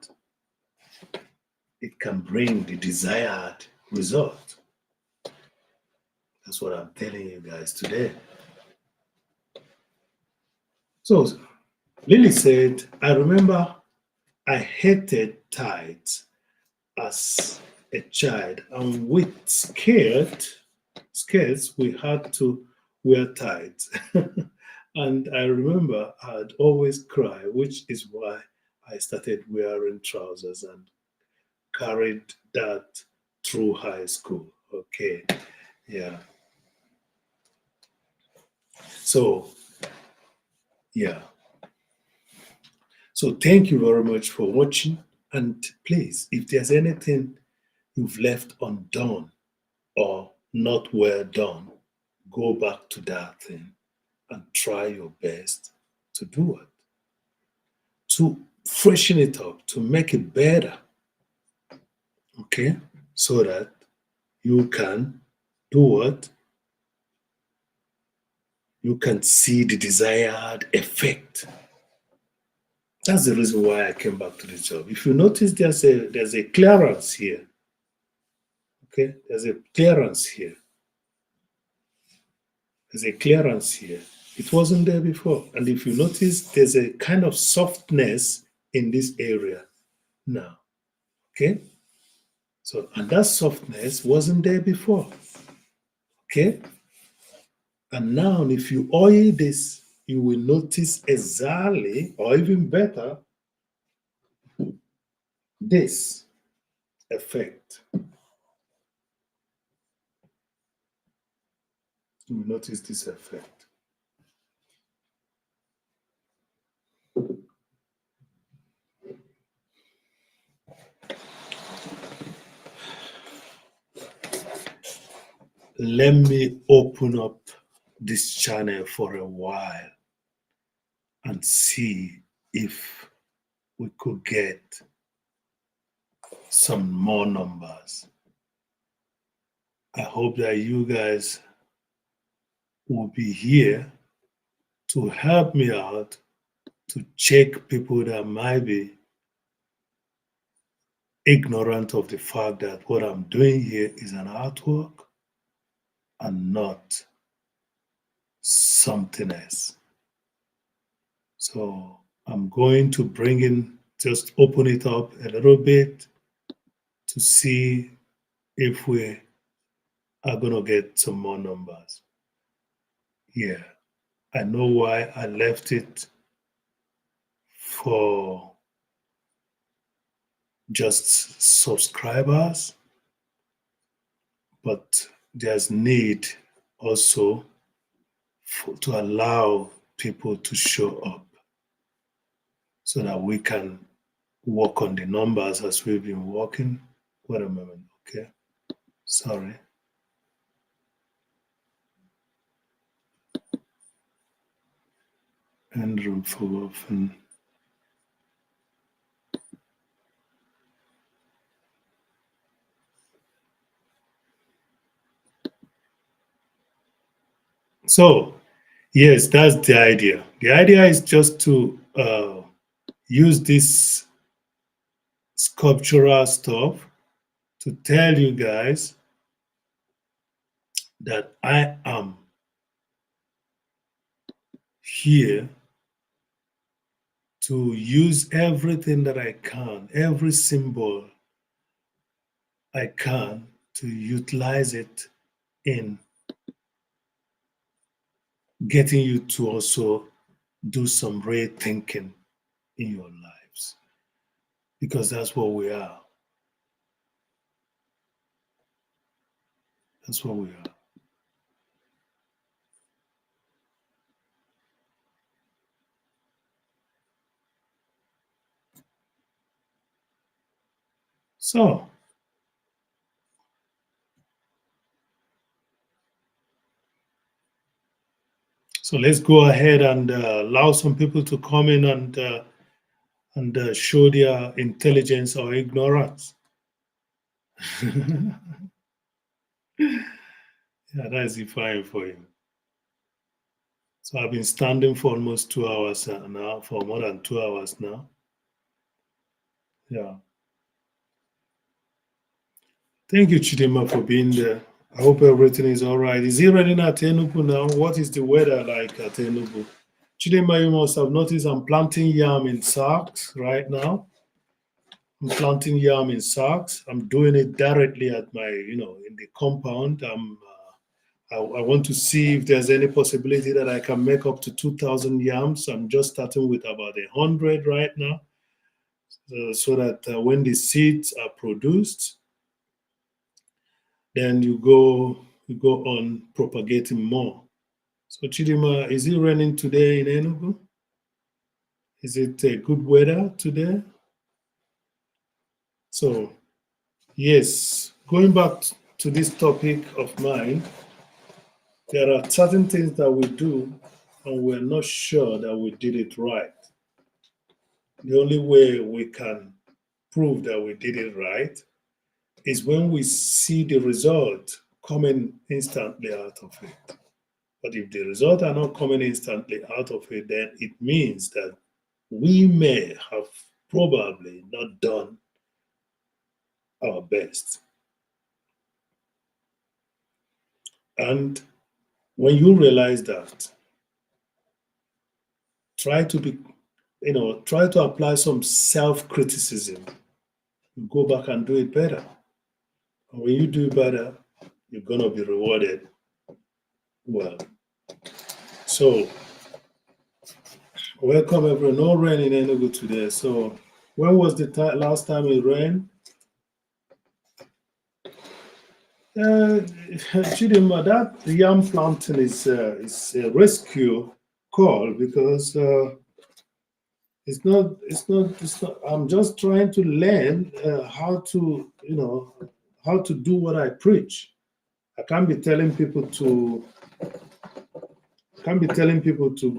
it can bring the desired result. That's what I'm telling you guys today. So Lily said, I remember I hated tights as a child, and with skirts, we had to wear tights. And I remember I'd always cry, which is why I started wearing trousers and carried that through high school. Okay, yeah. So, yeah. So, thank you very much for watching. And please, if there's anything you've left undone or not well done, go back to that thing and try your best to do it, to freshen it up, to make it better, okay? So that you can do what? You can see the desired effect. That's the reason why I came back to this job. If you notice, there's a clearance here, okay? There's a clearance here. There's a clearance here. It wasn't there before. And if you notice, there's a kind of softness in this area now. Okay? So, and that softness wasn't there before. Okay? And now, if you oil this, you will notice exactly, or even better, this effect. You will notice this effect. Let me open up this channel for a while and see if we could get some more numbers. I hope that you guys will be here to help me out, to check people that might be ignorant of the fact that what I'm doing here is an artwork and not something else. So I'm going to bring in, just open it up a little bit to see if we are going to get some more numbers. Yeah, I know why I left it for just subscribers, but there's need also to allow people to show up so that we can work on the numbers as we've been working. Wait a moment, okay? Sorry. Andrew verworfen. So, yes, that's the idea. The idea is just to use this sculptural stuff to tell you guys that I am here to use everything that I can, every symbol I can, to utilize it in getting you to also do some rethinking in your lives, because that's what we are. That's what we are. So, so let's go ahead and allow some people to come in and show their intelligence or ignorance. Yeah, that's fine for you. So I've been standing for almost 2 hours now, for more than 2 hours now. Yeah. Thank you, Chidima, for being there. I hope everything is all right. Is it raining at Enugu now? What is the weather like at Enugu? Chidima, you must have noticed I'm planting yam in sacks right now. I'm planting yam in sacks. I'm doing it directly at my, in the compound. I want to see if there's any possibility that I can make up to 2,000 yams. I'm just starting with about 100 right now, so that when the seeds are produced, then you go on propagating more. So Chidima, is it raining today in Enugu? Is it good weather today? So yes, going back to this topic of mine, there are certain things that we do and we're not sure that we did it right. The only way we can prove that we did it right is when we see the result coming instantly out of it. But if the results are not coming instantly out of it, then it means that we may have probably not done our best. And when you realize that, try to be, try to apply some self-criticism. Go back and do it better. And when you do better, you're gonna be rewarded well. So welcome everyone. No rain in Enugu today. So when was the last time it rained? Chidima, that yam planting is a rescue call because it's not. I'm just trying to learn how to do what I preach. I can't be telling people to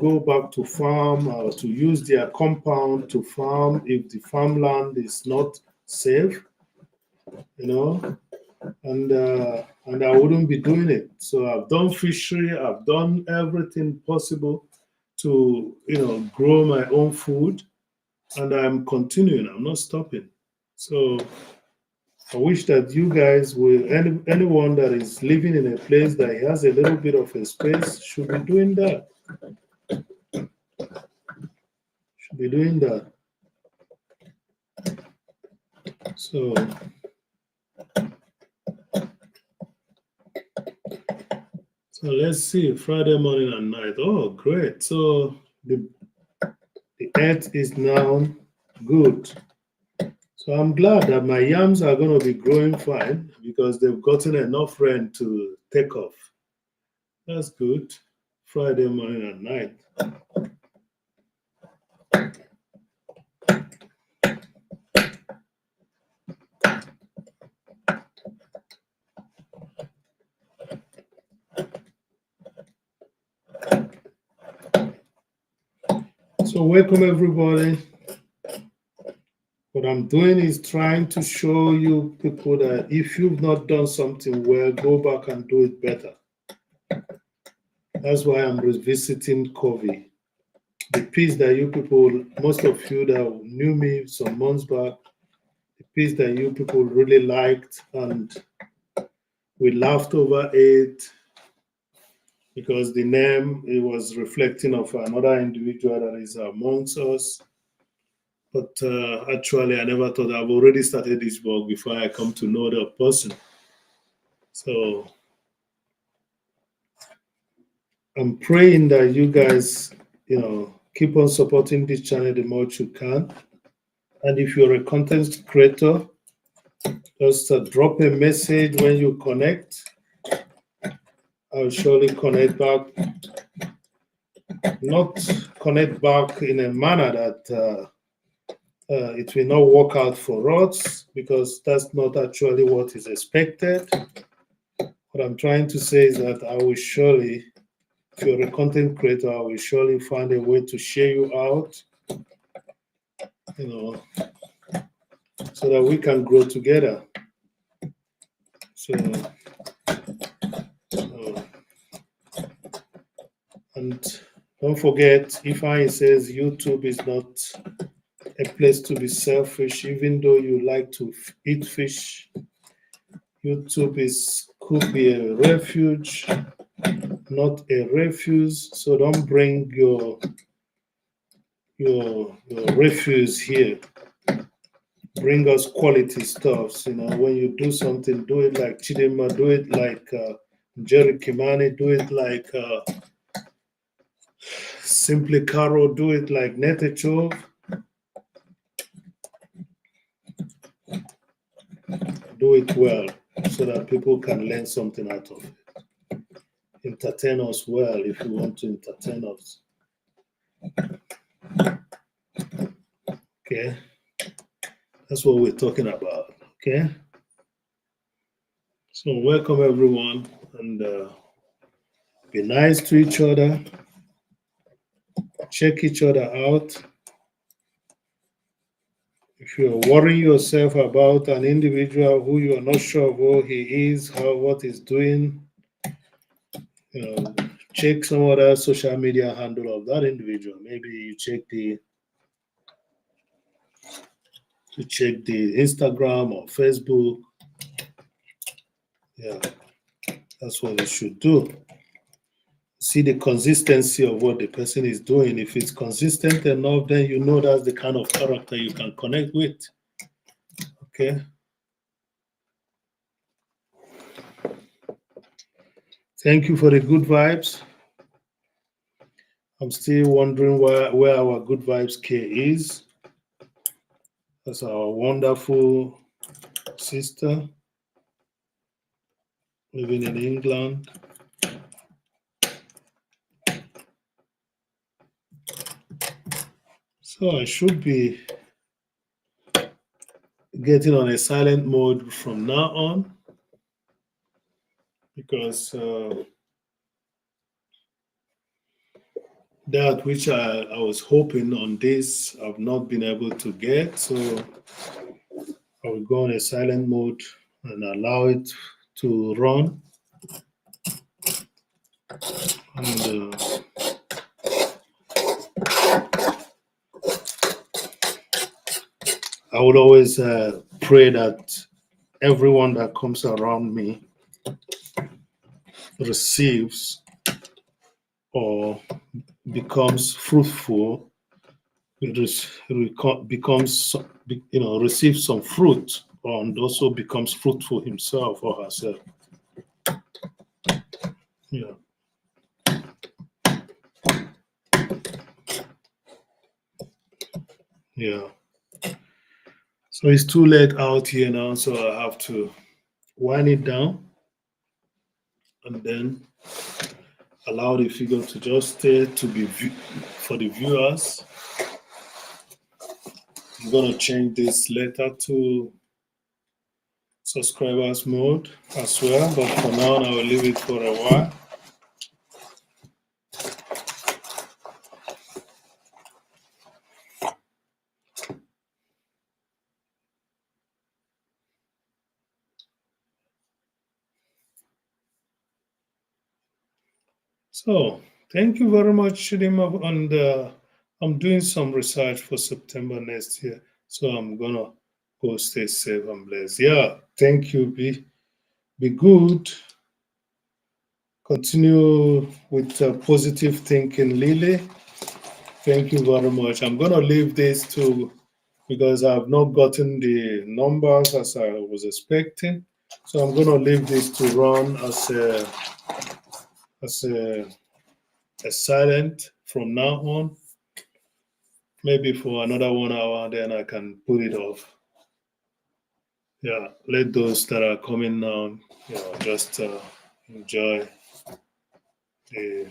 go back to farm or to use their compound to farm if the farmland is not safe, you know. And I wouldn't be doing it. So I've done fishery, I've done everything possible to grow my own food, and I'm continuing. I'm not stopping. So I wish that you guys will anyone that is living in a place that has a little bit of a space should be doing that. Should be doing that. So let's see. Friday morning and night. Oh, great. So the earth is now good. So I'm glad that my yams are going to be growing fine because they've gotten enough rain to take off. That's good. Friday morning and night. So welcome everybody. What I'm doing is trying to show you people that if you've not done something well, go back and do it better. That's why I'm revisiting Curvy. The piece that you people, most of you that knew me some months back, the piece that you people really liked and we laughed over it because the name it was reflecting of another individual that is amongst us. But actually, I never thought I've already started this work before I come to know the person. So I'm praying that you guys, keep on supporting this channel the much you can. And if you're a content creator, just drop a message when you connect. I'll surely connect back. Not connect back in a manner that it will not work out for us because that's not actually what is expected. What I'm trying to say is that I will surely, if you're a content creator, I will surely find a way to share you out, you know, so that we can grow together. So, uh, and don't forget, Ifeanyi says YouTube is not a place to be selfish, even though you like to eat fish. YouTube could be a refuge, not a refuse. So don't bring your refuse here. Bring us quality stuffs. When you do something, do it like Chidema, do it like Jerry Kimani, do it like Simply Caro, do it like Netecho. Do it well so that people can learn something out of it. Entertain us well if you want to entertain us. Okay, that's what we're talking about. Okay, so welcome everyone and be nice to each other. Check each other out. If you're worrying yourself about an individual who you are not sure of who he is, what he's doing, check some other social media handle of that individual. Maybe you check the Instagram or Facebook. Yeah, that's what you should do. See the consistency of what the person is doing. If it's consistent enough, then you know that's the kind of character you can connect with. Okay. Thank you for the good vibes. I'm still wondering where our good vibes K is. That's our wonderful sister living in England. So I should be getting on a silent mode from now on because that which I was hoping on this, I've not been able to get. So I will go on a silent mode and allow it to run. And I would always pray that everyone that comes around me receives or becomes fruitful, becomes, receives some fruit, and also becomes fruitful himself or herself. Yeah. Yeah. So it's too late out here now, so I have to wind it down and then allow the figure to just stay to be for the viewers. I'm going to change this later to subscribers mode as well, but for now I will leave it for a while. So thank you very much, Shidima, and I'm doing some research for September next year. So I'm gonna go stay safe and blessed. Yeah, thank you. Be good. Continue with positive thinking, Lily. Thank you very much. I'm gonna leave this to because I've not gotten the numbers as I was expecting. So I'm gonna leave this to run as a silent from now on. Maybe for another 1 hour, then I can put it off. Yeah, let those that are coming now, just enjoy the.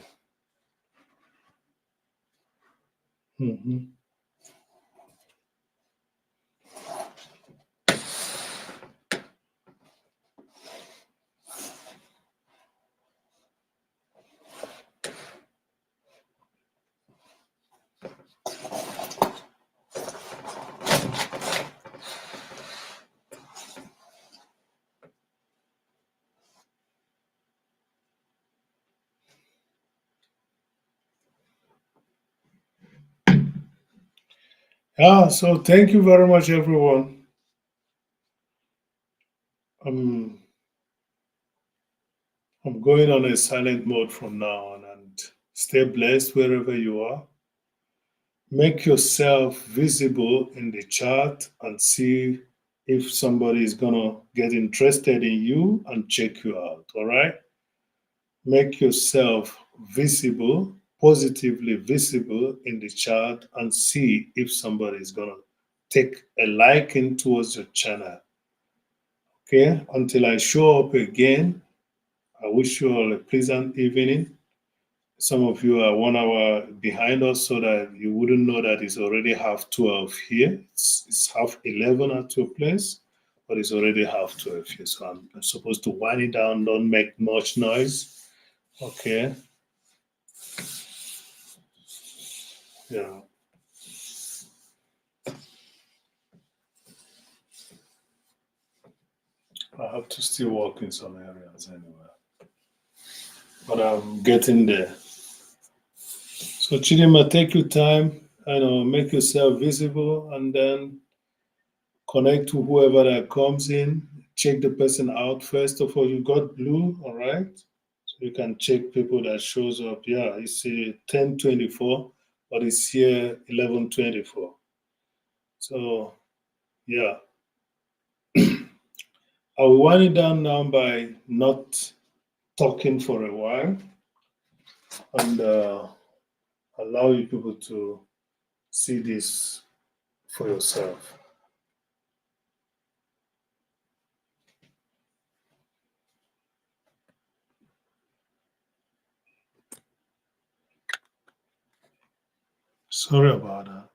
Mhm. Yeah, so thank you very much, everyone. I'm I'm going on a silent mode from now on, and stay blessed wherever you are. Make yourself visible in the chat and see if somebody is gonna get interested in you and check you out. All right. Make yourself visible, positively visible in the chat and see if somebody is going to take a liking towards your channel. Okay, until I show up again, I wish you all a pleasant evening. Some of you are 1 hour behind us, so that you wouldn't know that it's already half 12 here. It's half 11 at your place, but it's already half 12 here. So I'm supposed to wind it down, don't make much noise. Okay, yeah. I have to still work in some areas anyway, but I'm getting there. So Chidima, take your time, make yourself visible, and then connect to whoever that comes in. Check the person out first of all. You got blue, all right? So you can check people that shows up. Yeah, it's 10:24, but it's here 11:24. So yeah, I'll wind it down now by not talking for a while and allow you people to see this for yourself. Sorry about that.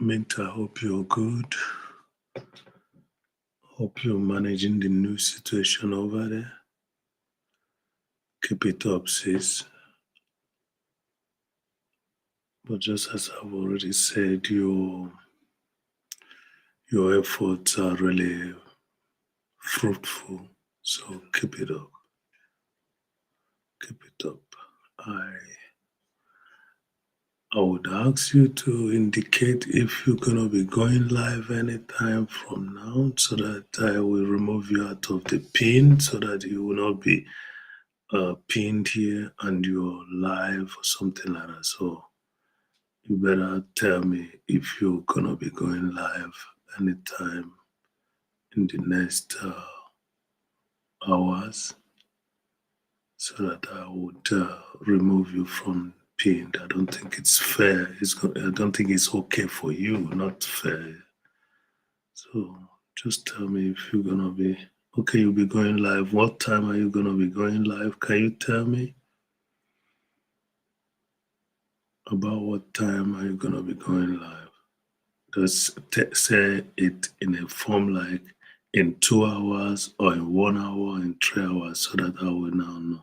Mint, I hope you're good. Hope you're managing the new situation over there. Keep it up, sis. But just as I've already said, your efforts are really fruitful. So keep it up. Keep it up. I I would ask you to indicate if you're gonna be going live anytime from now so that I will remove you out of the pin so that you will not be pinned here and you're live or something like that. So you better tell me if you're gonna be going live anytime in the next hours so that I would remove you from pinned. I don't think it's fair. I don't think it's okay for you, not fair. So just tell me if you're gonna be okay. You'll be going live. What time are you gonna be going live? Can you tell me about what time are you gonna be going live? Just say it in a form like in 2 hours or in 1 hour, in 3 hours, so that I will now know.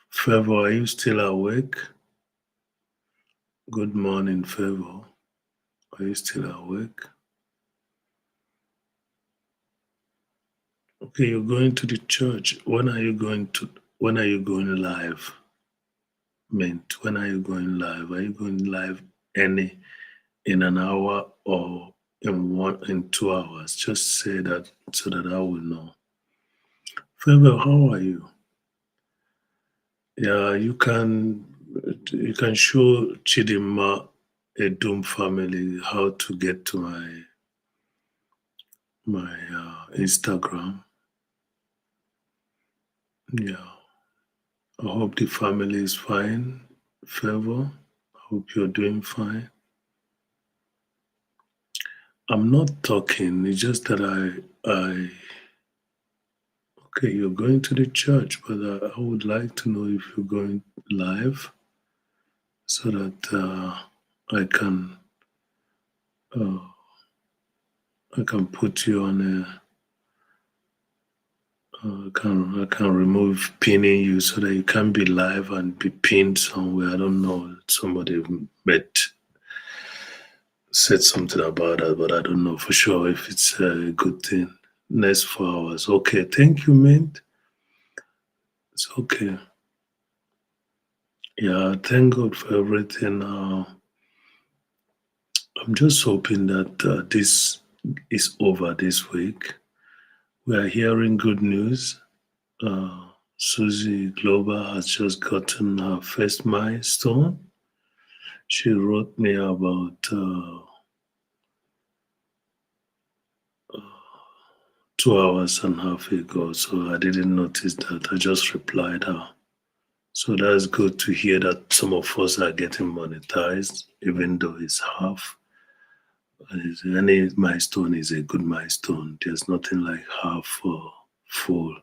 Favor, are you still awake? Good morning, Favor. Are you still awake? Okay, you're going to the church. When are you going to? When are you going live? Mint. When are you going live? Are you going live any in an hour or in 2 hours? Just say that so that I will know. Favor, how are you? Yeah, you can show Chidima a Doom family how to get to my Instagram. Yeah, I hope the family is fine. Favor, I hope you're doing fine. I'm not talking. It's just that I. Okay, you're going to the church, but I would like to know if you're going live so that I can uh, I can put you on a I can remove pinning you so that you can be live and be pinned somewhere. I don't know. Somebody met said something about that, but I don't know for sure if it's a good thing. Next 4 hours. Okay, thank you, Mint. It's okay. Yeah, thank God for everything. I'm just hoping that this is over this week. We are hearing good news. Susie Glover has just gotten her first milestone. She wrote me about 2 hours and a half ago, so I didn't notice that. I just replied her. So that's good to hear that some of us are getting monetized, even though it's half. Any milestone is a good milestone. There's nothing like half or full.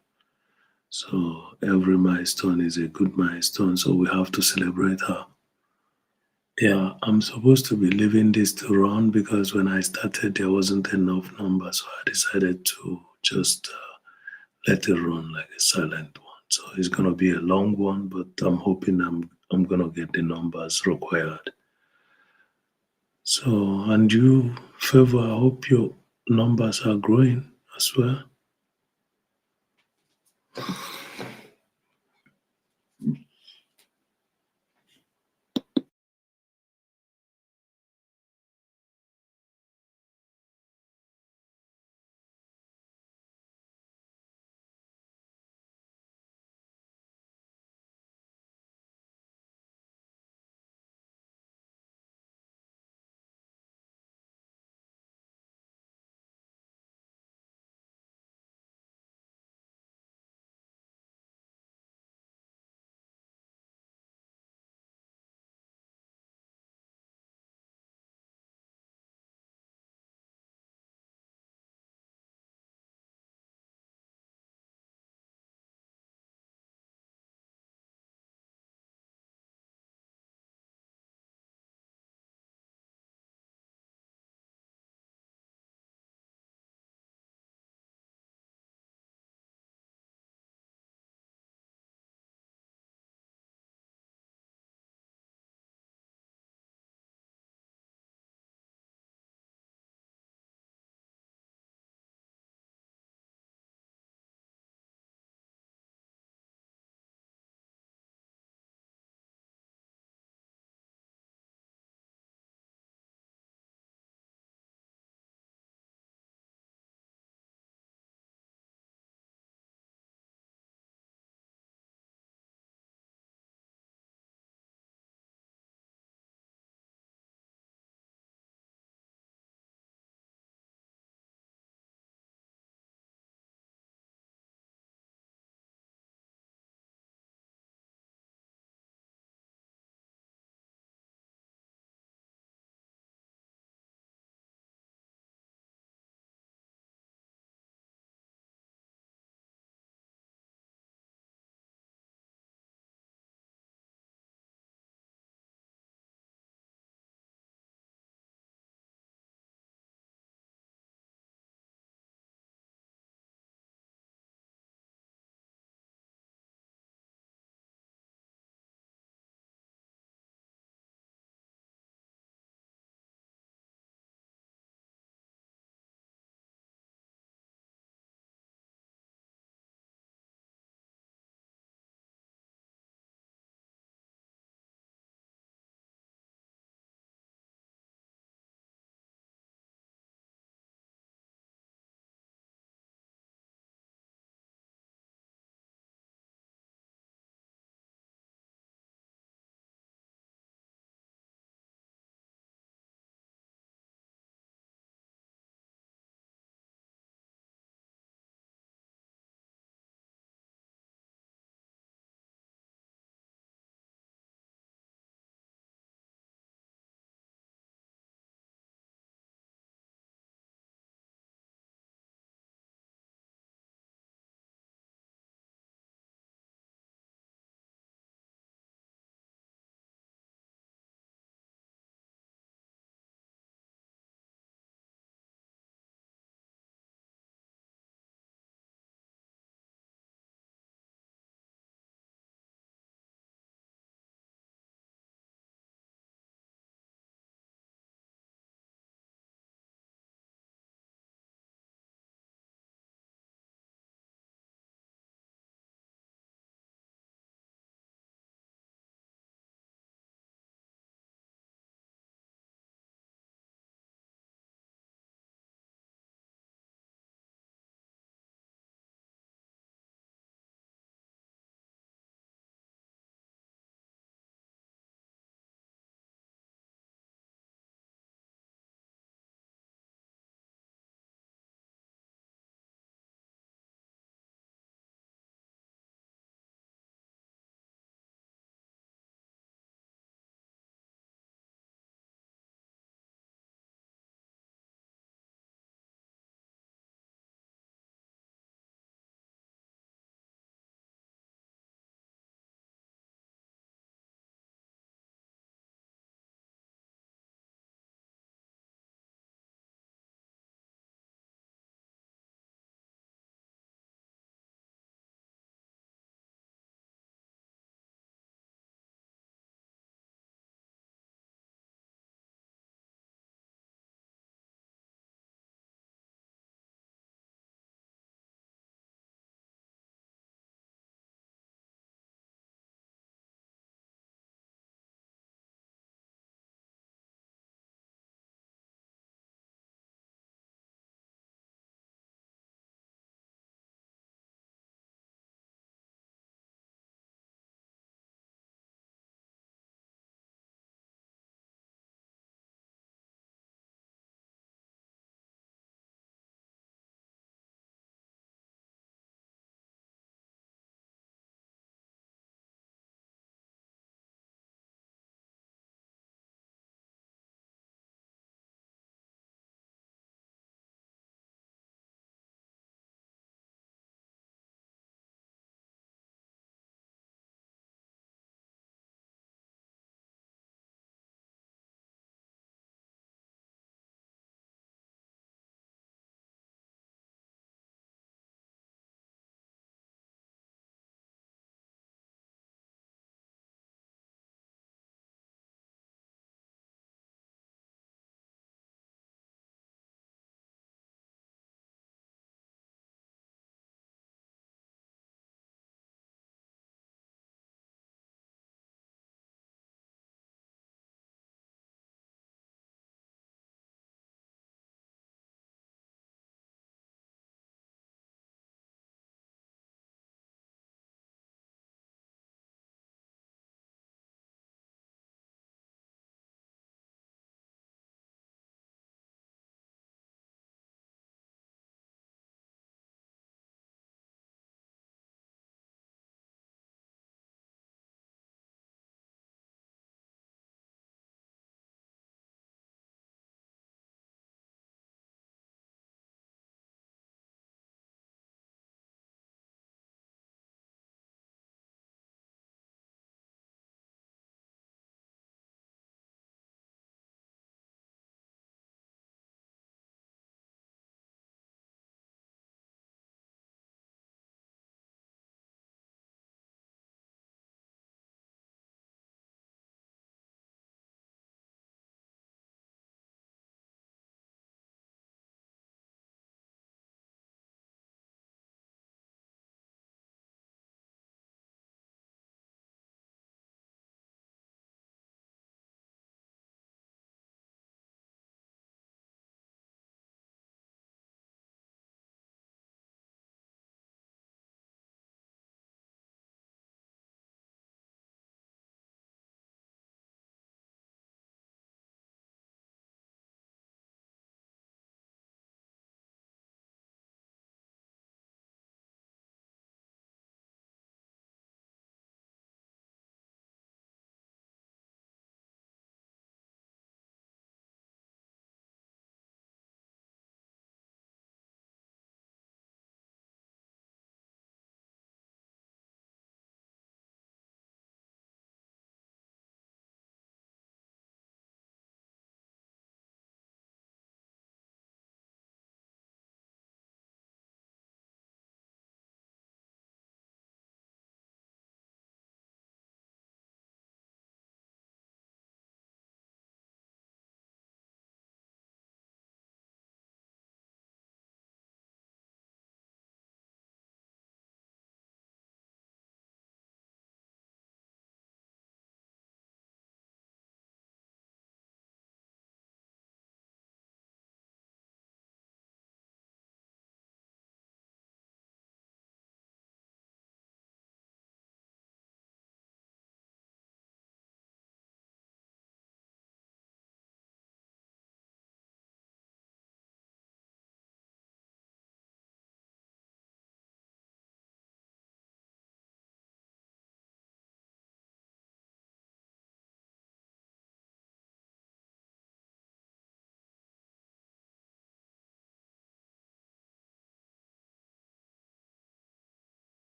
So every milestone is a good milestone. So we have to celebrate her. Yeah, I'm supposed to be leaving this to run because when I started, there wasn't enough numbers. So I decided to just let it run like a silent one. So it's gonna be a long one, but I'm hoping I'm gonna get the numbers required. So and you, Favor, I hope your numbers are growing as well.